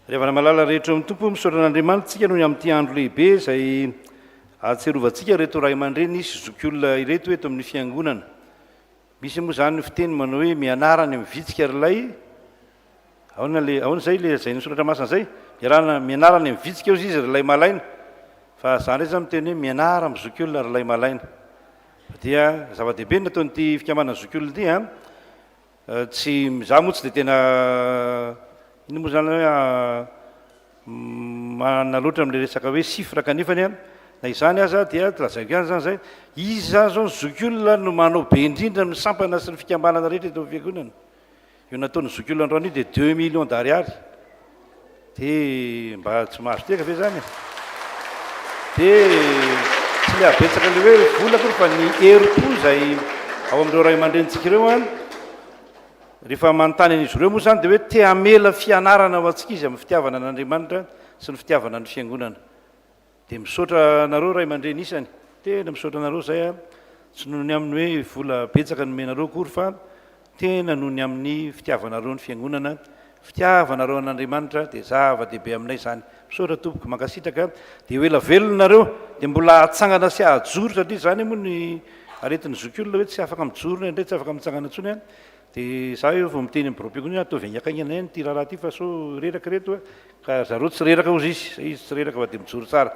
rehefa malala rehetra amin'ny tompo misaoran'Andriamanitra tsika noho ny amin'ity andro lehibe izay atserovantsika reto ray aman-dreny sy zoky olona ireto eto amin'ny fiangonana. Misy moa zany fiteny manao hoe mianarany mivitsika rylay aona zay le zay nysoratra masina zay mianarany mivitsika eo izy rylay malaina fa zany re zany miteny hoe mianara mizoky olona rylay malaina dia zava-dehibe nataonyity fikamana zoky olona ty tsy za moa tsy de tena iny moa zany hoe mana loatra am'le resaka hoe sifra kanefany na izany aza dia lazaiko any zany zay izy zany zao zoky olona no manao be indrindra misampana sy ny fikambanana rehetra eto fiangonana io nataony zoky olona androany dia 2 millions d'ariary dia mba tsy mahazo teka ve zany dia tsy le abetsaka le hoe vola koa fa ny herim-po zay ao amin'ireo ray aman-drenitsika ireo rehefa manontany an'izy ireo moa zany dia hoe te hamela fianarana ho antsika izy amin'ny fitiavana n'Andriamanitra sy ny fitiavana ny fiangonana dia misaotra nareo ray aman-dreny isany tena misaotra nareo zay tsy nohony amin'ny hoe vola betsaka nomenareo kory fa tena nohony amin'ny fitiavanareo ny fiangonana fitiavanareo an'Andriamanitra dia zava-dehibe aminay zany misaotra tompoko mankasitraka dia ho ela velonareo dia mbola hatsangana sy ahajoro satria zany moa ny aretin'ny zoky olona hoe tsy afaka mijorona indray tsy afaka mitsangana ntsony dia za io vao miteny amin'ny boropiangonana ataovy angakaingana ny ty raharaha ty fa so reraka reto ka zareo tsy reraka ozy izy zay izy tsy reraka fa dia mijoro tsara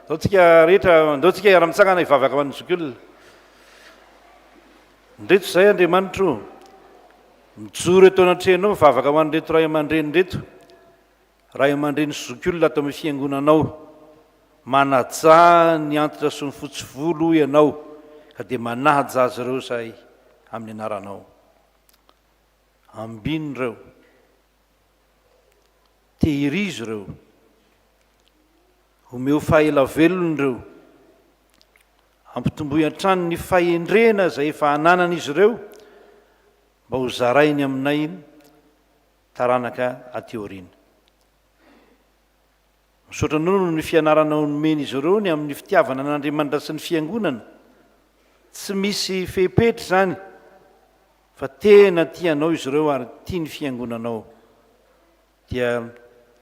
zao tsika rehetra ndao tsika iara-mitsangana hivavaka ho an'ny zoky olona ndreto zay Andriamanitro mijoro eto anatrehanao mivavaka ho an'reto ray aman-dreny reto ray aman-dreny sy zoky olona atao amin'ny fiangonanao manaja ny antitra sy ny fotsivolo ianao ka dia manaja azy ireo zay amin'ny anaranao ambiny ireo tehirizy ireo homeo fahaela velony ireo ampitomboy an-trano ny fahendrena zay efa hananan'izy ireo mba ho zarainy aminay taranaka ateoriana misaotra nono ny fianaranao nomeny izy ireo ny amin'ny fitiavana n'Andriamanitra sy ny fiangonana tsy misy fepetra zany fa tena tianao izy ireo ary tia ny fiangonanao dia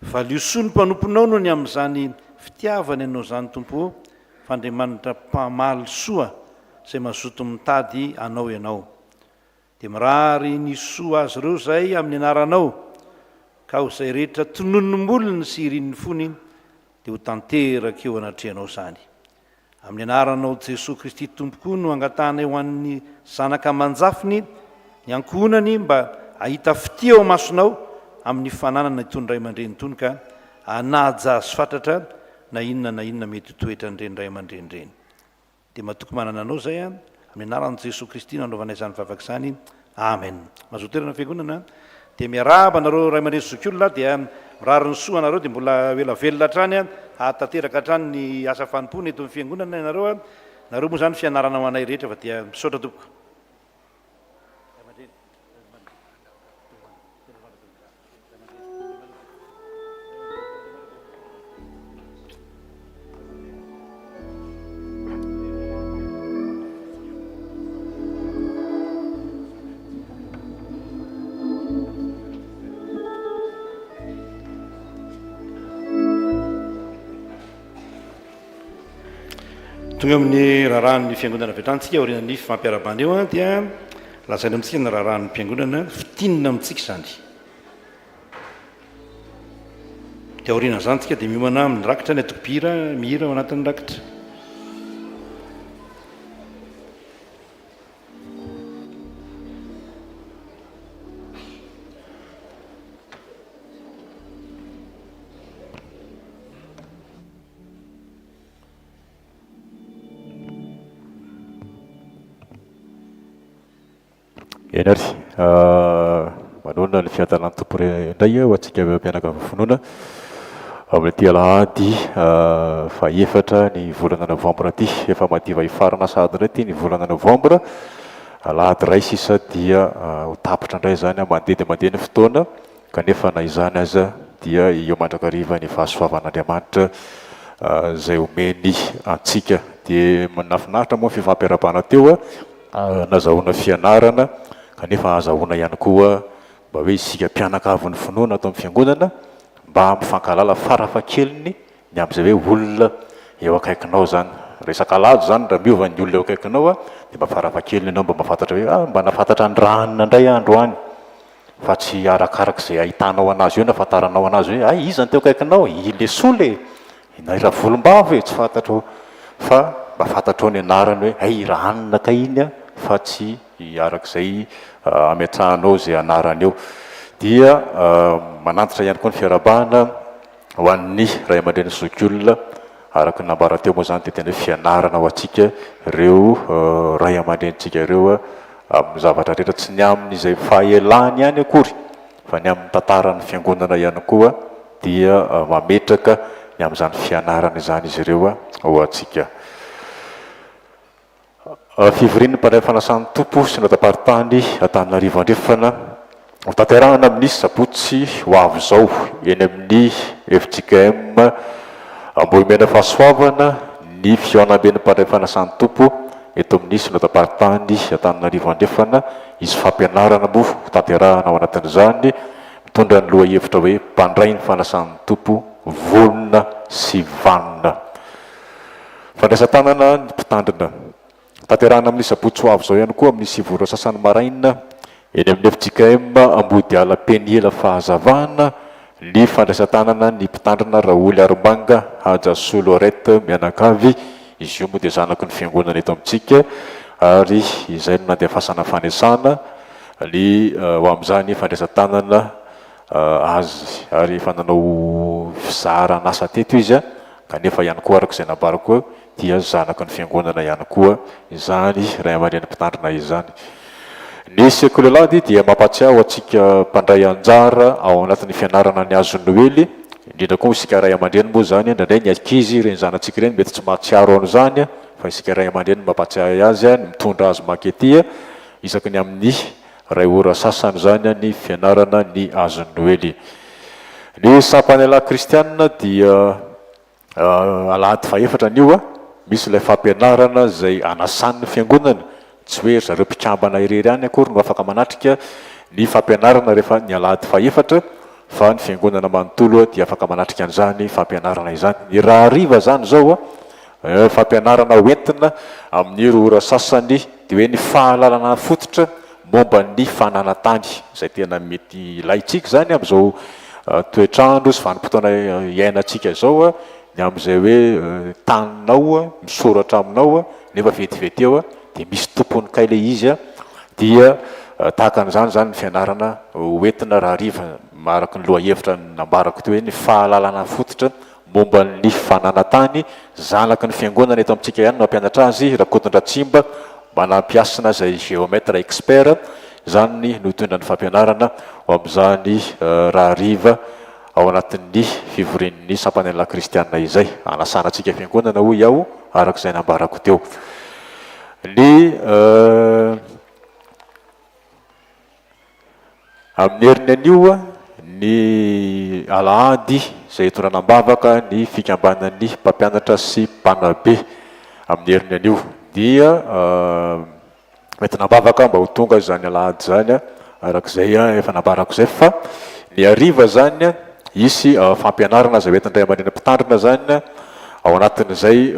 valiosoa ny mpanomponao no ny amin'izany fitiavana ianao zany tompo fa Andriamanitra mpamaly soa zay mazoto mitady anao ianao dia mirary ny soa azy ireo zay amin'ny anaranao ka ho zay rehetra tononomolony sy irin'ny fony dia ho tanteraka eo anatrehanao zany amin'ny anaranao Jesosy Kristy tompoko no angatana eo an'ny zanaka manjafiny ny ankohonany mba ahita fity ao masonao amin'ny fananana itony ray aman-dreny itony ka hanaja azy fatratra na inona mety toetra n'ireny ray aman-dreny reny dia matoko manana anao zay amin'ny anaran'i Jesosy Kristy nanaovanay izany vavaka izany amen. Mazotoerana fiangonana dia miaraba nareo ray aman-dreny zoky olona dia mirary ny soa nareo dia mbola ela velona hatrany hatateraka hatrany ny asa fanompony eto amin'ny fiangonana nareo moa zany fianarana ho anay rehetra fa dia misaotra tompoko. Tonga amin'ny raharahan'ny fiangonana vetrantsika orinan'ny fampiarabany eo dia lazaina amintsika ny raharahan'ny mpiangonana fitinina amintsika zany dia orina zany tsika dia miomana amin'ny rakitra ny atokopira mihira ao anatin'ny rakitra. Enary manona ny fiantanany tompo indray ho antsika mpianakavy finoana amin'ity alahady faefatra ny volana novambra ty efa madiva hifarana sady indray ty ny volana novambra alahady ray sisa dia ho tapitra indray zany mandeha dia mandeha ny fotoana kanefa na izany aza dia eo mandrakariva ny fahasoavan'Andriamanitra zay omeny antsika dia nafinahitra moa fifampiarabana teo nazahoana fianarana kanefa azahoana ihany koa mba hoe isika mpianakavy ny finoana atao amin'ny fiangonana mba mifankalala farafakeliny ny amin'izay hoe olona eo akaikinao zany resaka lajy zany raha miova ny olona eo akaikinao dia mba farafakeliny ianao mba mahafantatra hoe mba nafantatra ny ranona indray androany fa tsy arakaraka izay ahitanao anazy eo na afantaranao anazy hoe izy ny teo akaikinao ilesole na raha volombava e tsy fantatro fa mba fantatrao ny anarany hoe ranona ka iny fa tsy arak'izay ametrahanao zay anarany eo dia manantitra ihany koa ny fiarabahana ho an'ny ray aman-dreny zokiolona araka nambara teo moa zany dia tena fianarana ho antsika ireo ray aman-drenitsika ireo amin'ny zavatra rehetra tsy ny amin'izay fahaelany ihany akory fa ny amin'ny tantaran'ny fiangonana ihany koa dia mametraka ny amin'izany fianarana izany izy ireo ho antsika fivorin'ny mparay fanasan'ny tompo sy nadaparitany Antananarivo andrefana tanterahana amin'ny sabotsy ho avy zao eny amin'ny FJKM Ambohimena Fahasoavana ny fihaonamben'ny mparay fanasan'ny tompo eto amin'ny nadaparitany Antananarivo andrefana izy fampianarana moa tanterahana ao anatin'izany mitondra ny loha hevitra hoe mpandray ny fanasan'ny tompo volona sy vanona fandraisan-tanana ny mpitandrina tanterahana amin'ny sabotsy ho avy zao ihany koa amin'ny sivora sasany maraina eny amin'ny FJKM Ambody ala Peniela fahazavana ny fandraisan-tanana ny mpitandrina Raoly Armbanga Haja Solorette mianakavy izy io moa dia zanaky ny fiangonana eto amintsika ary izay no nandefasana fanesana ny ho amin'izany fandraisan-tanana azy ary efa nanao fizarana asa teto izy kanefa ihany koa araka izay nambarako dia zanaky ny fiangonana ihany koa izany ray aman-dreny mpitandrina izany ny sekolelady dia mampatsiaho atsika mpandray anjara ao anatin'ny fianarana ny azo noely indrindra koa isika ray aman-dreny moa zany ndraindray ny ankizy reny zanatsika reny mety tsy mahatsiaro an'izany fa isika ray aman-dreny mampatsiahy azy ny mitondra azy mankety isaky ny amin'ny ray ora sasany zany ny fianarana ny azo noely ny sampanela kristianina dia alahady faefatra an'io misy ilay fampianarana zay anasan'ny fiangonana tsy hoe zareo mpikambana irery ihany akory no afaka manatrika ny fampianarana rehefa ny alahady faefatra fa ny fiangonana manontolo dia afaka manatrika an'izany fampianarana izany ny raha hariva zany zao fampianarana hoentina amin'ny roora sasany dia hoe ny fahalalana fototra momba ny fananantany izay tena mety ilaitsika zany amin'izao toetrandro sy vanim-potoana iainantsika zao ny amin'izay hoe taninao misoratra aminao nefa vetivety eo dia misy tompony kay le izy dia tahaka an'izany zany ny fianarana hoentina raha hariva maraka ny loha hevitra nambarako teo hoe ny fahalalana fototra momba ny fananantany zanaky ny fiangonana eto amintsika ihany no mampianatra azy Rakotondratsimba manampiasina zay géomètre expert zany no tondra ny fampianarana ho amin'izany raha hariva ao anatin'ny fivorin'ny sampanela kristianina izay anasanatsika fiangonana hoy aho arak'izay nambarako teo ny amin'ny heriny anio ny alahady izay tonranam-bavaka ny fikambanan'ny mpampianatra sy mpanabe amin'ny heriny anio dia mety nambavaka mba ho tonga zany alahady zany arak'izay efa nambarako zay fa ny hariva zany isy fampianarana zay hoentindray aman-dreny mpitandrina zany ao anatin'izay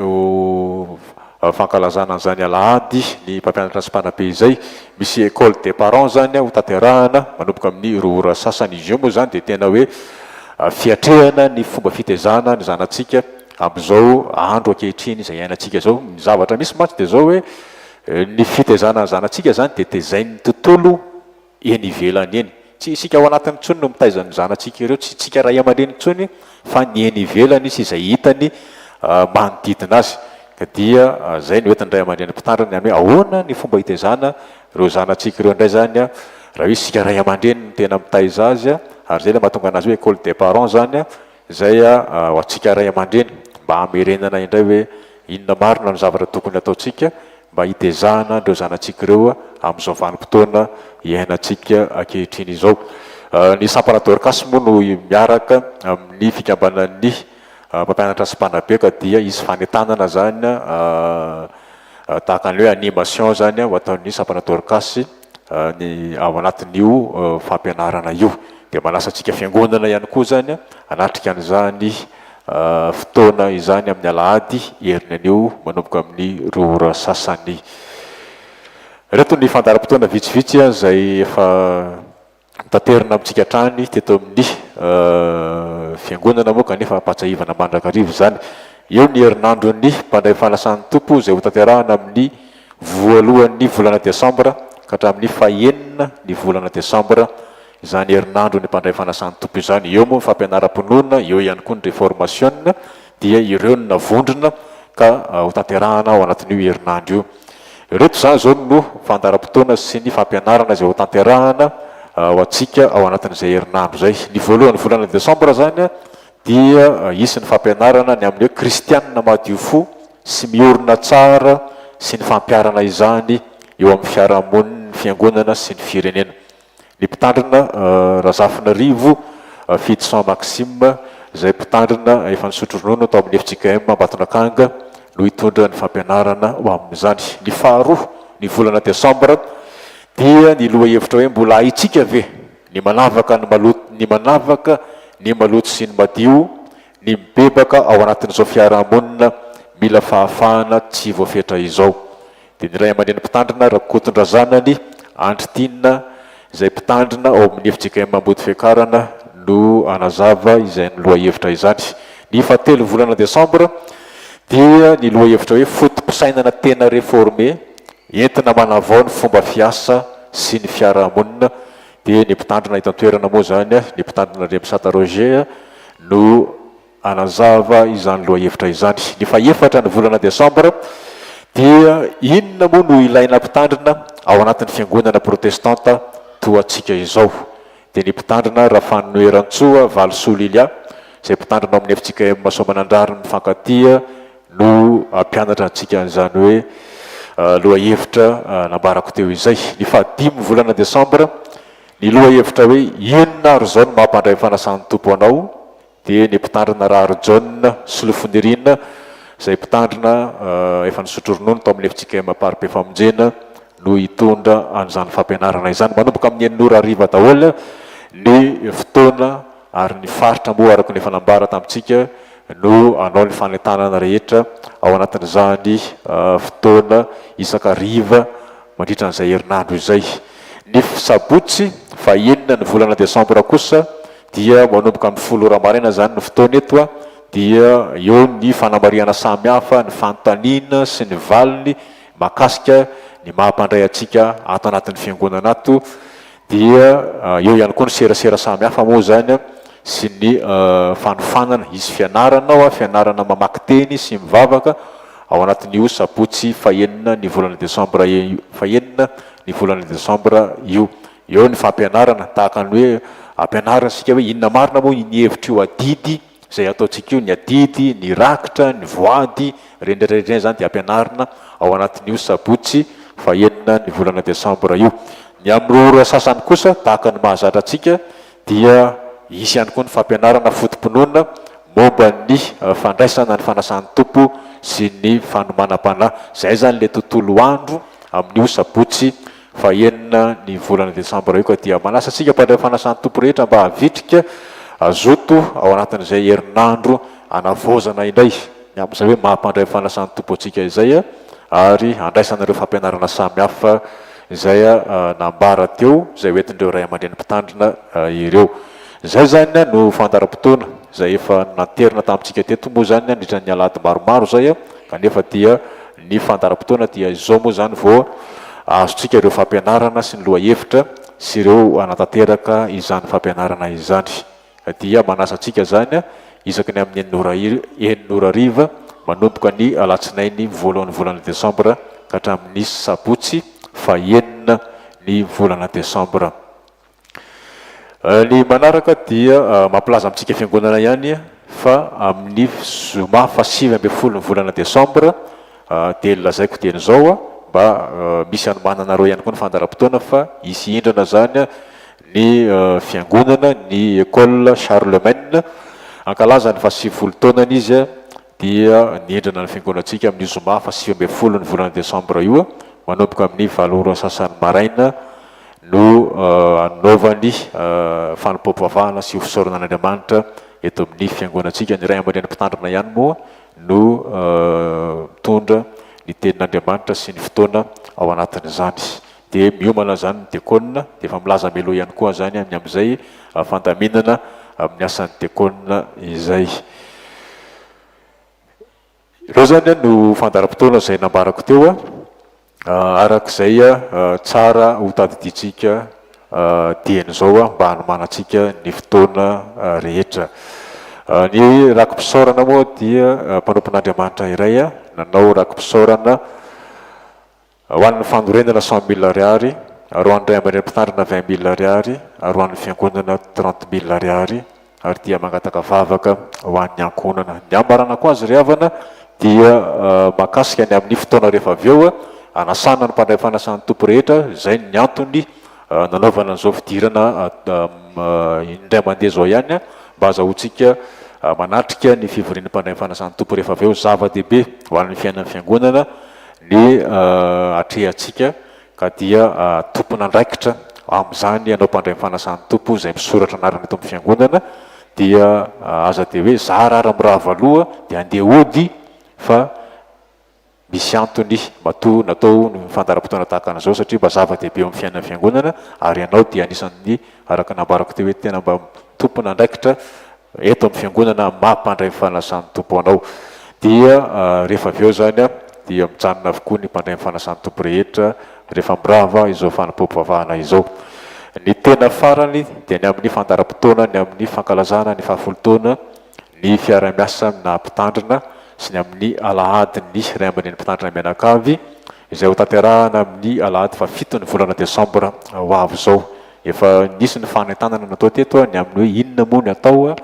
fankalazana an'izany alahady ny mpampianatra sy mpanabe izay misy école des parents zany ho tanterahana manomboka amin'ny roa ora sasany izy io moa zany dia tena hoe fiatrehana ny fomba fitezana ny zanatsika amin'izao andro ankehitriny izay iainantsika zao ny zavatra misy mantsy dia zao hoe ny fitezana ny zanatsika zany dia tezain'ny tontolo eny ivelany eny tsy isika ao anatin'ny tsony no mitaizany zanatsika ireo tsy tsika ray aman-dreny tsony fa ny eny ivelany izy izay hitany manodidina azy ka dia zay ny hoentindray aman-dreny mpitandrina hoe ahoana ny fomba hitezana ireo zanatsika ireo indray zany raha hoe isika ray aman-dreny no tena mitaiza azy ary zay le mahatonga anazy hoe école des parents zany zay ho atsika ray aman-dreny mba hamerenana indray hoe inona marina no zavatra tokony ataotsika mba hitezana ireo zanatsika ireo amin'izao vanim-potoana iainantsika ankehitriny izao ny sampana dorcas moa no miaraka amin'ny fikambanan'ny mpampianatra sy mpanabe ka dia izy fanetanana zany tahaka an'le hoe animation zany ho ataon'ny sampana dorcas ny ao anatin'io fampianarana io dia manasantsika fiangonana ihany koa zany anatrika an'izany fotoana izany amin'ny alahady heriny anio manomboka amin'ny 2 ora sasany. Reto ny fandaram-potoana vitsivitsy zay efa tanterina amintsika hatrany teto amin'ny fiangonana moa kanefa ampatsahivana mandrakarivo zany. Eo ny herinandron'ny mpandray fanasan'ny tompo zay ho tanterahana amin'ny voalohan'ny volana desambra ka hatramin'ny 9 ny volana desambra izany herinandro ny mpandray fanasan'ny tompo izany. Eo moa fampianaram-ponona, eo ihany koa ny reformation dia ireo ny navondrona ka ho tanterahana ao anatin'io herinandro io. Reto zany zao no fandaram-potoana sy ny fampianarana zay ho tanterahana ho atsika ao anatin'izay herinandro zay. Ny voalohan'ny volana desambra zany dia isy ny fampianarana ny amin'ny hoe kristianina madio fo sy miorina tsara sy ny fampiarana izany eo amin'ny fiarahamoniny ny fiangonana sy ny firenena. Ny mpitandrina Razafinarivo Fils Saint Maxime zay mpitandrina efa nisotro ronono tao amin'ny FJKM Ambatonakanga no hitondra ny fampianarana ho amin'izany. Ny faharoa ny volana desambra dia ny loha hevitra hoe mbola ahitsika ve ny manavaka ny maloto sy ny madio ny mibebaka ao anatin'izao fiarahamonina mila fahafahana tsy voafetra izao. Dia ny ray aman-dreny mpitandrina Rakotondrazanany Andritinina izay mpitandrina ao amin'ny FJKM Mambody Fiakarana no anazava izay ny loha hevitra izany. Ny 7 volana desambra dia ny loha hevitra hoe fotom-pisainana tena réformé entina manavao ny fomba fiasa sy ny fiarahamonina. Dia ny mpitandrina itantoerana moa zany ny mpitandrina Remsata Roger no anazava izany loha hevitra izany. Ny 4 ny volana desambra dia inona moa no ilaina mpitandrina ao anatin'ny fiangonana protestanta toa atsika izao. Dia ny mpitandrina Rafano Erantsoa Valsolilia izay mpitandrina amin'ny FJKM Soamanandrary ny Fankatia no ampianatra antsika an'izany hoe loha hevitra nambarako teo izay. Ny 5 volana desambra ny loha hevitra hoe inona ary zao no mahampandray fanasan'ny tompo anao dia ny mpitandrina Rary John Solofonirina izay mpitandrina efa nisotro ronono tao amin'ny FJKM Paripefamojena no hitondra an'izany fampianarana izany. Manomboka amin'ny 9 ora hariva daholo ny fotoana ary ny faritra moa araka ny fanambara tamintsika no anao ny fanentanana rehetra ao anatin'izany fotoana isakariva mandritra an'izay herinandro izay. Ny sabotsy 9 ny volana desambra kosa dia manomboka amin'ny 10 ora maraina zany ny fotoana eto dia eo ny fanamariana samihafa ny fanontaniana sy ny valiny makasika ny mahampandray atsika ato anatin'ny fiangonana ato. Dia eo ihany koa ny serasera samihafa moa zany sy ny fanofanana izy fianarana mamaky teny sy mivavaka ao anatin'io sabotsy 9 ny volana desambra 9 ny volana desambra io. Eo ny fampianarana tahaka ny hoe ampianarana sika hoe inona marina moa ny hevitra io adidy zay ataontsika io, ny adidy, ny rakitra, ny voady, rendrareny zany dia ampianarana ao anatin'io sabotsy 9 ny volana desambra io. Ny amin'ny ora sasany kosa tahaka ny mahazatra atsika dia isy ihany koa ny fampianarana fotom-pinoana momba ny fandraisana ny fanasan'ny tompo sy ny fanomanam-panahy. Zay zany le tontolo andro amin'io sabotsy 9 ny volana desambra io ka dia manasa atsika mpandray fanasan'ny tompo rehetra mba havitrika azoto ao anatin'izay herinandro anavozana indray amin'izay hoe mahampandray fanasan'ny tompo atsika izay ary andraisanareo fampianarana samihafa izay nambara teo zay hoentin'ireo ray aman-dreny mpitandrina ireo. Zay zany no fandaram-potoana zay efa nanterina tamintsika teto moa zany nandritra ny alady maromaro zay kanefa dia ny fandaram-potoana dia izao moa zany vao azotsika ireo fampianarana sy ny loha hevitra sy ireo anatanteraka izany fampianarana izany. Dia manasa atsika zany isaky ny amin'ny 9 ora hariva manomboka ny alatsinainy voalohan'ny volana desambra ka hatramin'ny sabotsy 9 ny volana desambra. Ny manaraka dia mampilaza amintsika fiangonana ihany fa amin'ny zoma 7 ny volana desambra dia lazaiko teny zao mba misy anomananareo ihany koa ny fandaram-potoana fa isy indrana zany ny fiangonana ny école Charlemagne ankalaza ny 7 taonany izy dia niendrana ny fiangonantsika amin'ny zoma 7 ny volana desambra io manomboka amin'ny 7 ora sasany maraina no anaovany fanompoam-pivavahana sy hofisaoran'Andriamanitra eto amin'ny fiangonantsika. Ny ray aman-dreny mpitandrina ihany moa no mitondra ny tenin'Andriamanitra sy ny fotoana ao anatin'izany. Dia miomana zany ny diakona, dia efa milaza melo ihany koa zany amin'ny amin'izay fandaminana amin'ny asan'ny diakona izay. Ireo zany no fandaram-potoana izay nambarako teo arak'izay tsara ho tadiditsika dian'izao mba hanomanantsika ny fotoana rehetra. Ny rakom-pisaorana moa dia mpanompon'Andriamanitra iray nanao rakom-pisaorana ho an'ny fanorenana 100 000 ariary, ary ho an'ny ray aman-dreny mpitandrina 20 000 ariary, ary ho an'ny fiangonana 30 000 ariary, ary dia mangataka vavaka ho an'ny ankonana. Ny ambaranako azy ry havana dia makasika ny amin'ny fotoana rehefa avy eo anasana ny mpandray fanasan'ny tompo rehetra. Zay ny antony nanaovana an'izao fidirana indray mandeha zao ihany mba azahoantsika manatrika ny fivorian'ny mpandray fanasan'ny tompo rehefa avy eo. Zava-dehibe ho an'ny fiainan'ny fiangonana ny atrehantsika, ka dia tompona andraikitra amin'izany ianao mpandray fanasan'ny tompo izay misoratra anarana eto amin'ny fiangonana, dia aza dia hoe zara ara mirava aloha dia andeha ody fa misy antony natao ny fandaram-potoana tahaka an'izao, satria mba zava-dehibe amin'ny fiainan'ny fiangonana, ary ianao dia anisan'ny araka nambarako teo hoe tena mba tompona andraikitra eto amin'ny fiangonana mampandray fanasan'ny tompo anao. Dia rehefa avy eo zany dia mijanona avokoa ny mpandray fanasan'ny tompo rehetra rehefa mirava izao fanompoam-pivavahana izao. Ny tena farany dia ny amin'ny fandaram-potoana, ny amin'ny fankalazana ny fahafolotona ny fiara-miasa na mpitandrina sy ny amin'ny alahadiny ray aman-dreny mpitandrina mianakavy izay ho tanterahana amin'ny alahady fa 7 ny volana desambra ho avy zao. Efa nisy ny fanentanana natao teto ny amin'ny hoe inona moa ny atao,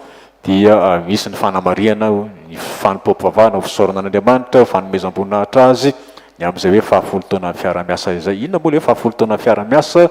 dia misy ny fanamariana ny fanompoam-pivavahana ho fisaorana an'Andriamanitra, fanomezam-boninahitra azy ny amin'izay hoe fahafolotona fiara-miasa izay. Inona moa le fahafolotona fiara-miasa?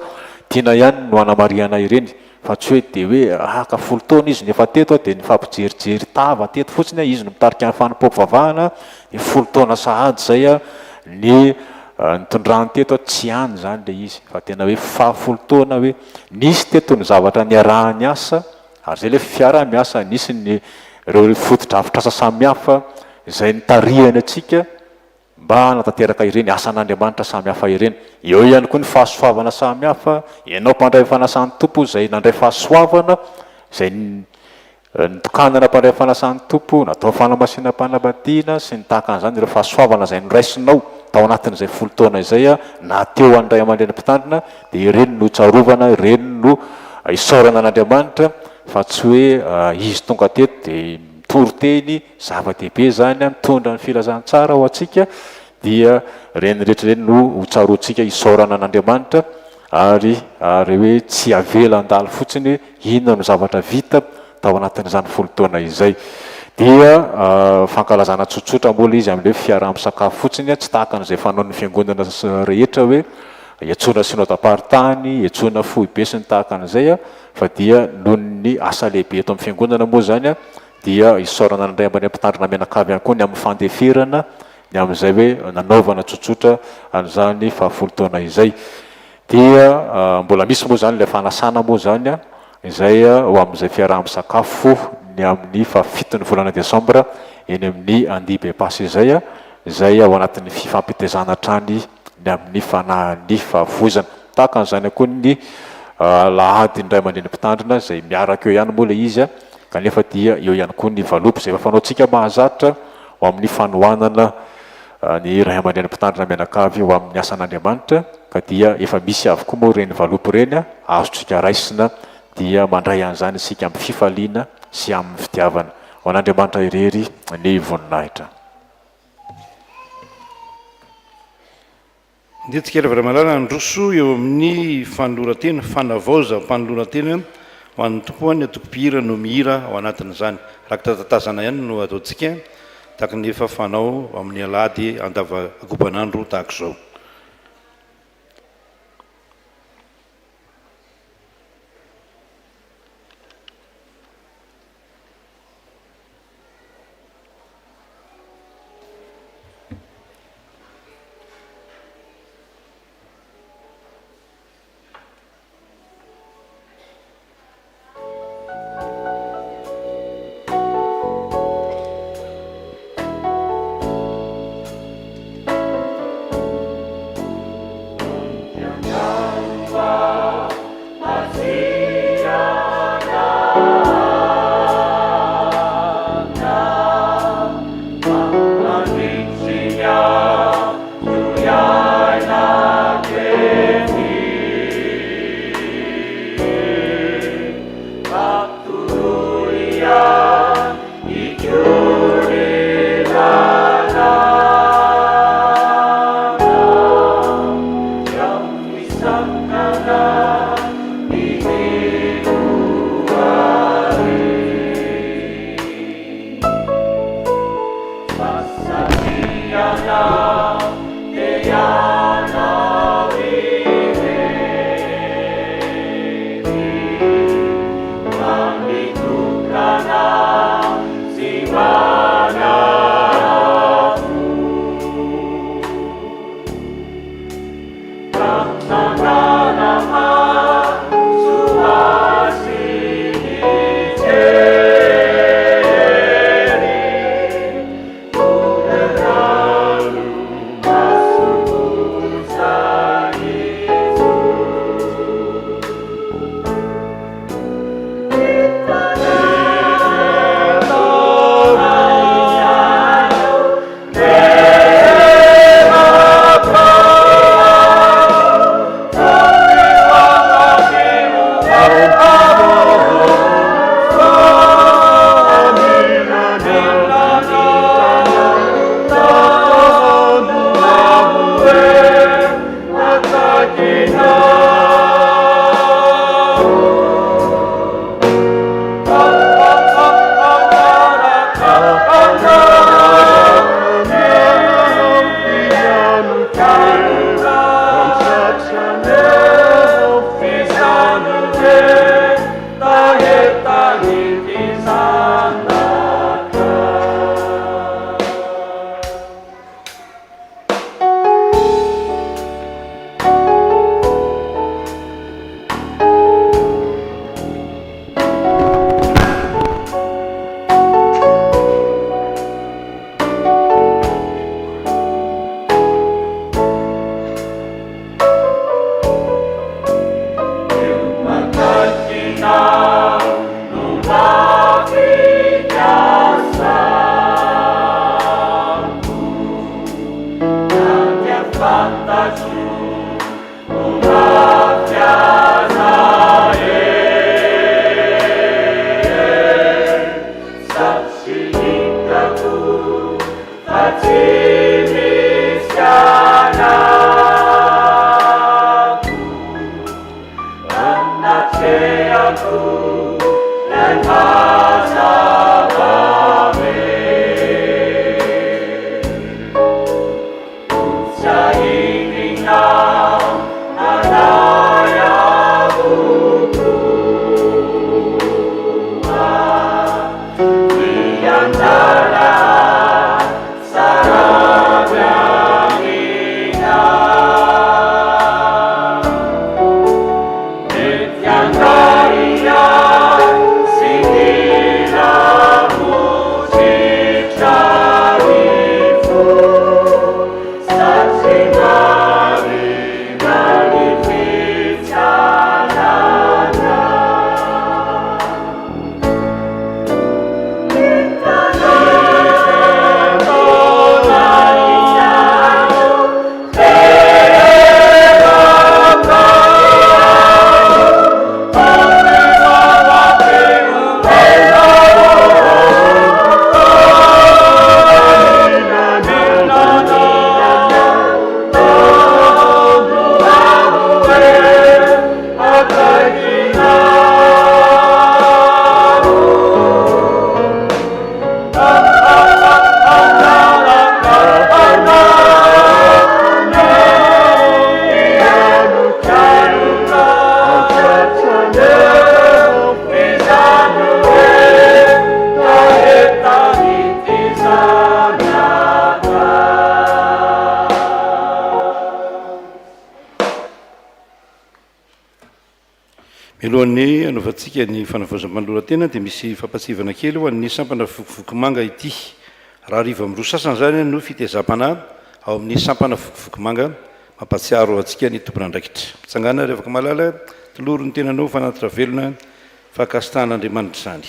Tiana ihany no anamariana ireny, fa tsy hoe dia hoe haka folo taona izy nefa teto dia ny fampijerijery tava teto fotsiny izy no mitarika ny fanompoam-pivavahana ny folo taona sahady zay ny nitondrany teto tsy any zany le izy, fa tena hoe fahafolo taona hoe nisy teto ny zavatra niarahany asa, ary zay le fiara-miasa nisy ny ireo foto-drafitr'asa samihafa izay nitarihany atsika mba hanatanteraka ireny asan'Andriamanitra samihafa ireny. Eo ihany koa ny fahasoavana samihafa, ianao mpandray fanasan'ny tompo izay nandray fahasoavana izay nitokanana mpandray fanasan'ny tompo, natao fanamasinam-panambadiana sy ny tahaka an'izany ireo fahasoavana izay noraisinao tao anatin'izay folo taona izay na teo an'ray aman-dreny mpitandrina, dia ireny no tsarovana, ireny no isaorana an'Andriamanitra, fa tsy hoe izy tonga teto dia mitoro-teny zava-dehibe zany mitondra ny filazantsara ho atsika, dia reny rehetra reny no tsaroantsika isaorana an'Andriamanitra, ary hoe tsy avela andalo fotsiny inona no zavatra vita tao anatin'izany folo taona izay. Dia fankalazana tsotsotra mbola izy amin'ilay fiarah-misakafo fotsiny, tsy tahaka an'izay fanaon'ny fiangonana rehetra hoe iantsoana synodam-paritany, iantsoana fohibe sy ny tahaka an'izay, fa dia noho ny asa lehibe eto amin'ny fiangonana moa zany dia isaorana an'indray aman-dreny mpitandrina mianakavy ihany koa ny amin'ny fandeferana ny amin'izay hoe nanaovana tsotsotra an'izany fahafolo taona izay. Dia mbola misy moa zany ilay fanasana moa zany izay ho amin'izay fiarah-misakafo ny amin'ny fa7 ny volana desambra eny amin'ny Andibe Pasy izay ao anatin'ny fifampitezana hatrany ny amin'ny fanahin'ny fahavozana. Tahaka an'izany koa ny lahady indray aman-dreny mpitandrina izay miaraka eo ihany moa le izy, kanefa dia eo ihany koa ny valopy izay efa fanaontsika mahazatra ho amin'ny fanohanana ny ray aman-dreny mpitandrina mianakavy ho amin'ny asan'Andriamanitra, ka dia efa misy avokoa moa reny valopy reny azotsika raisina, dia mandray an'izany isika amin'ny fifaliana sy amin'ny fitiavana. Ho an'Andriamanitra irery ny voninahitra. Ndetsika rehefa malala androso eo amin'ny fanoloran-tena, fanavaoza fanoloran-tena ho an'ny tompoany atoko-pihira no mihira ao anatin'izany. Rakitatazana ihany no ataontsika tahaka ny efa fanao amin'ny alady agobanandro tahaka izao. Milohan'ny anaovantsika ny fanavaozam-panolorantena dia misy fampatsivana kely ho an'ny sampana vokivoky-manga ity. Raha riva amin'ny roa sasany zany no fitezam-pana ao amin'ny sampana vokivoky-manga mampatsiaro antsika ny tompona andraikitra. Mitsangana ary afaka malala toloro ny tenanao fanatitra velona fakasitan'Andriamanitra zany.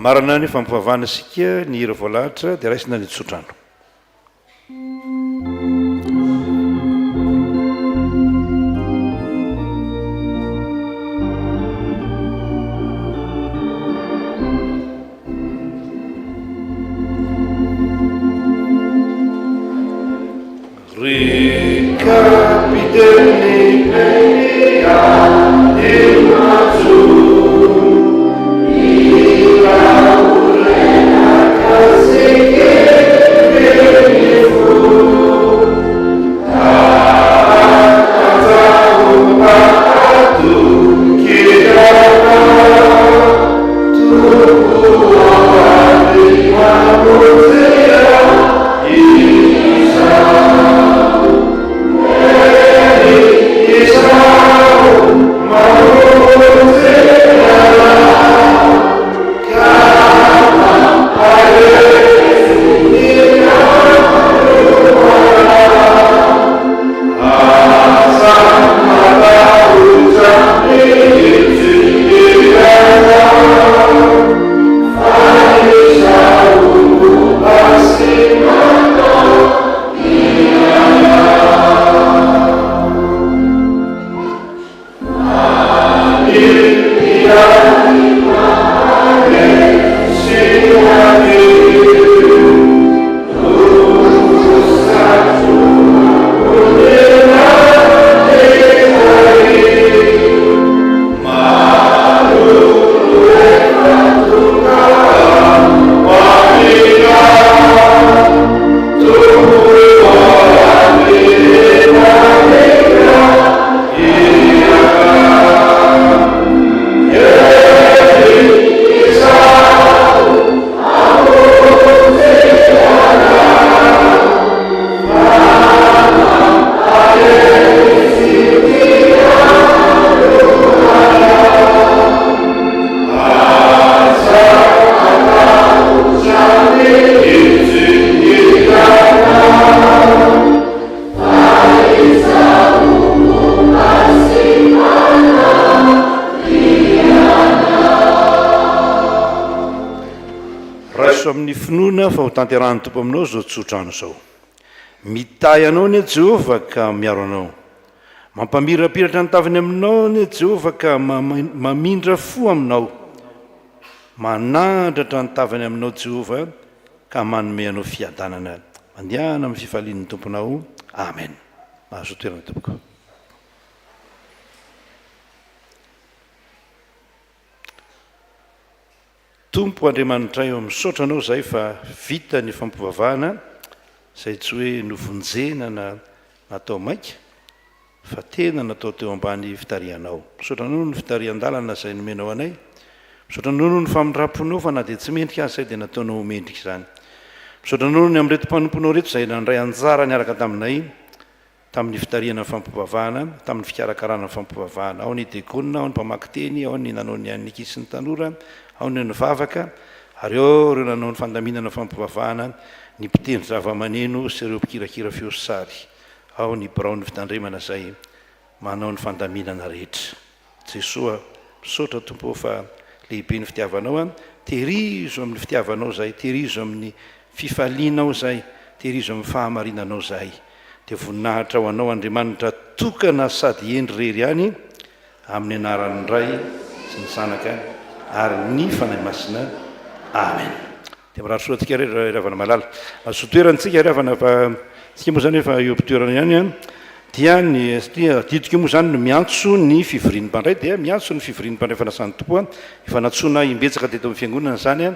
Marana ny fampivavahana sika ny hira voalahatra dia raisina ny tsotrano. Malu so amin'ny finoana fa ho tanterahany tompo aminao zao tsotrano zao mitay anao ny Jehova ka miaro anao mampamirapiratra ny taviny aminao ny Jehova ka mamindra fo aminao manandratra ny taviny aminao Jehova ka manome anao fiadanana mandehana amin'ny fifalian'ny tomponao amen mahazo toerana tompoko tompo andriamanitra eo misaotra anao zay fa vita ny fampovavahana zay tsy hoe novonjena na natao maika fa tena natao teo ambany fitarianao misaotra anao ny fitarian-dalana zay nomenao anay misaotra anao ny famindramponao fa na dia tsy mendrika azy zay dia nataonao mendrika izany misaotra anao ny amin'ny reto mpanomponao reto zay nandray anjara niaraka taminay tamin'ny fitariana ny fampovavahana tamin'ny fikarakarana ny fampovavahana ao ny dekona ao ny mpamaky teny ao ny nanao ny anikisy ny tanora ao ny nivavaka ary eo reo nanao ny fandaminana fampovavahana ny mpitendry zava-maneno sy ireo mpikirakira feosary ao ny birao ny fitandremana zay manao ny fandaminana rehetra Jesoa misaotra tompo fa lehibe ny fitiavanao tehirizo amin'ny fitiavanao zay tehirizo amin'ny fifalianao zay tehirizo amin'ny fahamarinanao zay dia voninahitra ho anao Andriamanitra tokana sady endry rery ihany amin'ny anaran'ny Ray sy ny Sanaka ary ny fanahy masina amen dia mirahatra soa antsika ravana malala azo toerantsika ravana fa tsika moa zany efa eo mpitoerana ihany dia ny satria didika moa zany no miantso ny fivorian'ny mpandray dia miantso ny fivorian'ny mpandray fanasan'ny tompo efa natsoina imbetsaka teto amin'ny fiangonana zany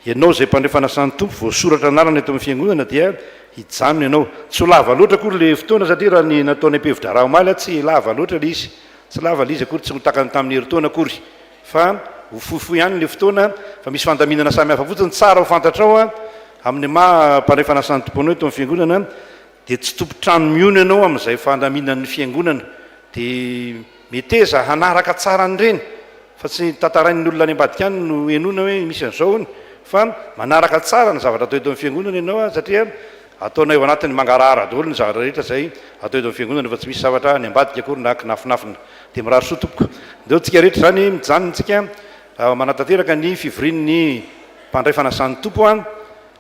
ianao zay mpandray fanasan'ny tompo voasoratra anarana eto amin'ny fiangonana dia hijanona ianao tsy lava loatra akory le fotoana satria raha ny nataony ampevitra raha omaly tsy lava loatra le izy tsy lava le izy akory tsy ho takany tamin'ny herintaona akory fa ho fohifohy ihany le fotoana fa misy fandaminana samy hafa fotsiny tsara ho fantatrao amin'ny mpandray fanasan'ny tomponao eto amin'ny fiangonana dia tsy tompotrano miona ianao amin'izay fandaminan'ny fiangonana dia meteza hanaraka tsara an'ireny fa tsy tantarain'ny olona any ambadika any no enona hoe misy an'izao fa manaraka tsara ny zavatra atao eto amin'ny fiangonana ianao satria ataonay ao anatin'ny mangarahara daholo ny zavatra rehetra zay atao eto amin'ny fiangonana fa tsy misy zavatra ny ambadika akory na kinafinafina dia mirary soa tompoko ndeo tsika rehetra zany mijanontsika manatanteraka ny fivorian'ny mpandray fanasan'ny tompo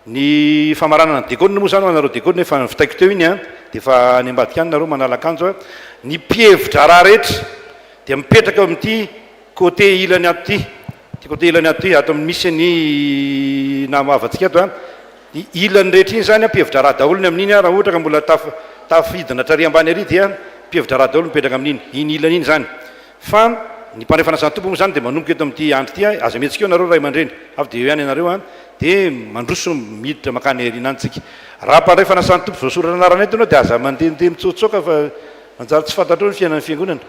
ny famaranana ny dekona moa zany anareo dekona efa vitaiko teo iny dia efa ny ambadika any nareo manala akanjo ny mpihevitra raha rehetra dia mipetraka eo amin'ity côté ilany ato ty ty côté ilany ato ty ato amin'ny misy ny namavatsika ato ny ilany rehetra iny zany mpihevitra raha daholo ny amin'iny raha ohatra ka mbola tafidina trary ambany ary dia mpihevitra raha daholo mipetraka amin'iny iny ilany iny zany fa ny mpandray fanasan'ny tompo moa zany dia manomboka eto amin'ity andro ty aza metsika eo nareo ray aman-dreny avy dia eo ihany ianareo dia mandroso miditra makany arinantsika raha mpandray fanasan'ny tompo voasoratra anarana eto anao dia aza mandehandeha mitsotsoka fa manjary tsy fantatrao ny fiainan'ny fiangonana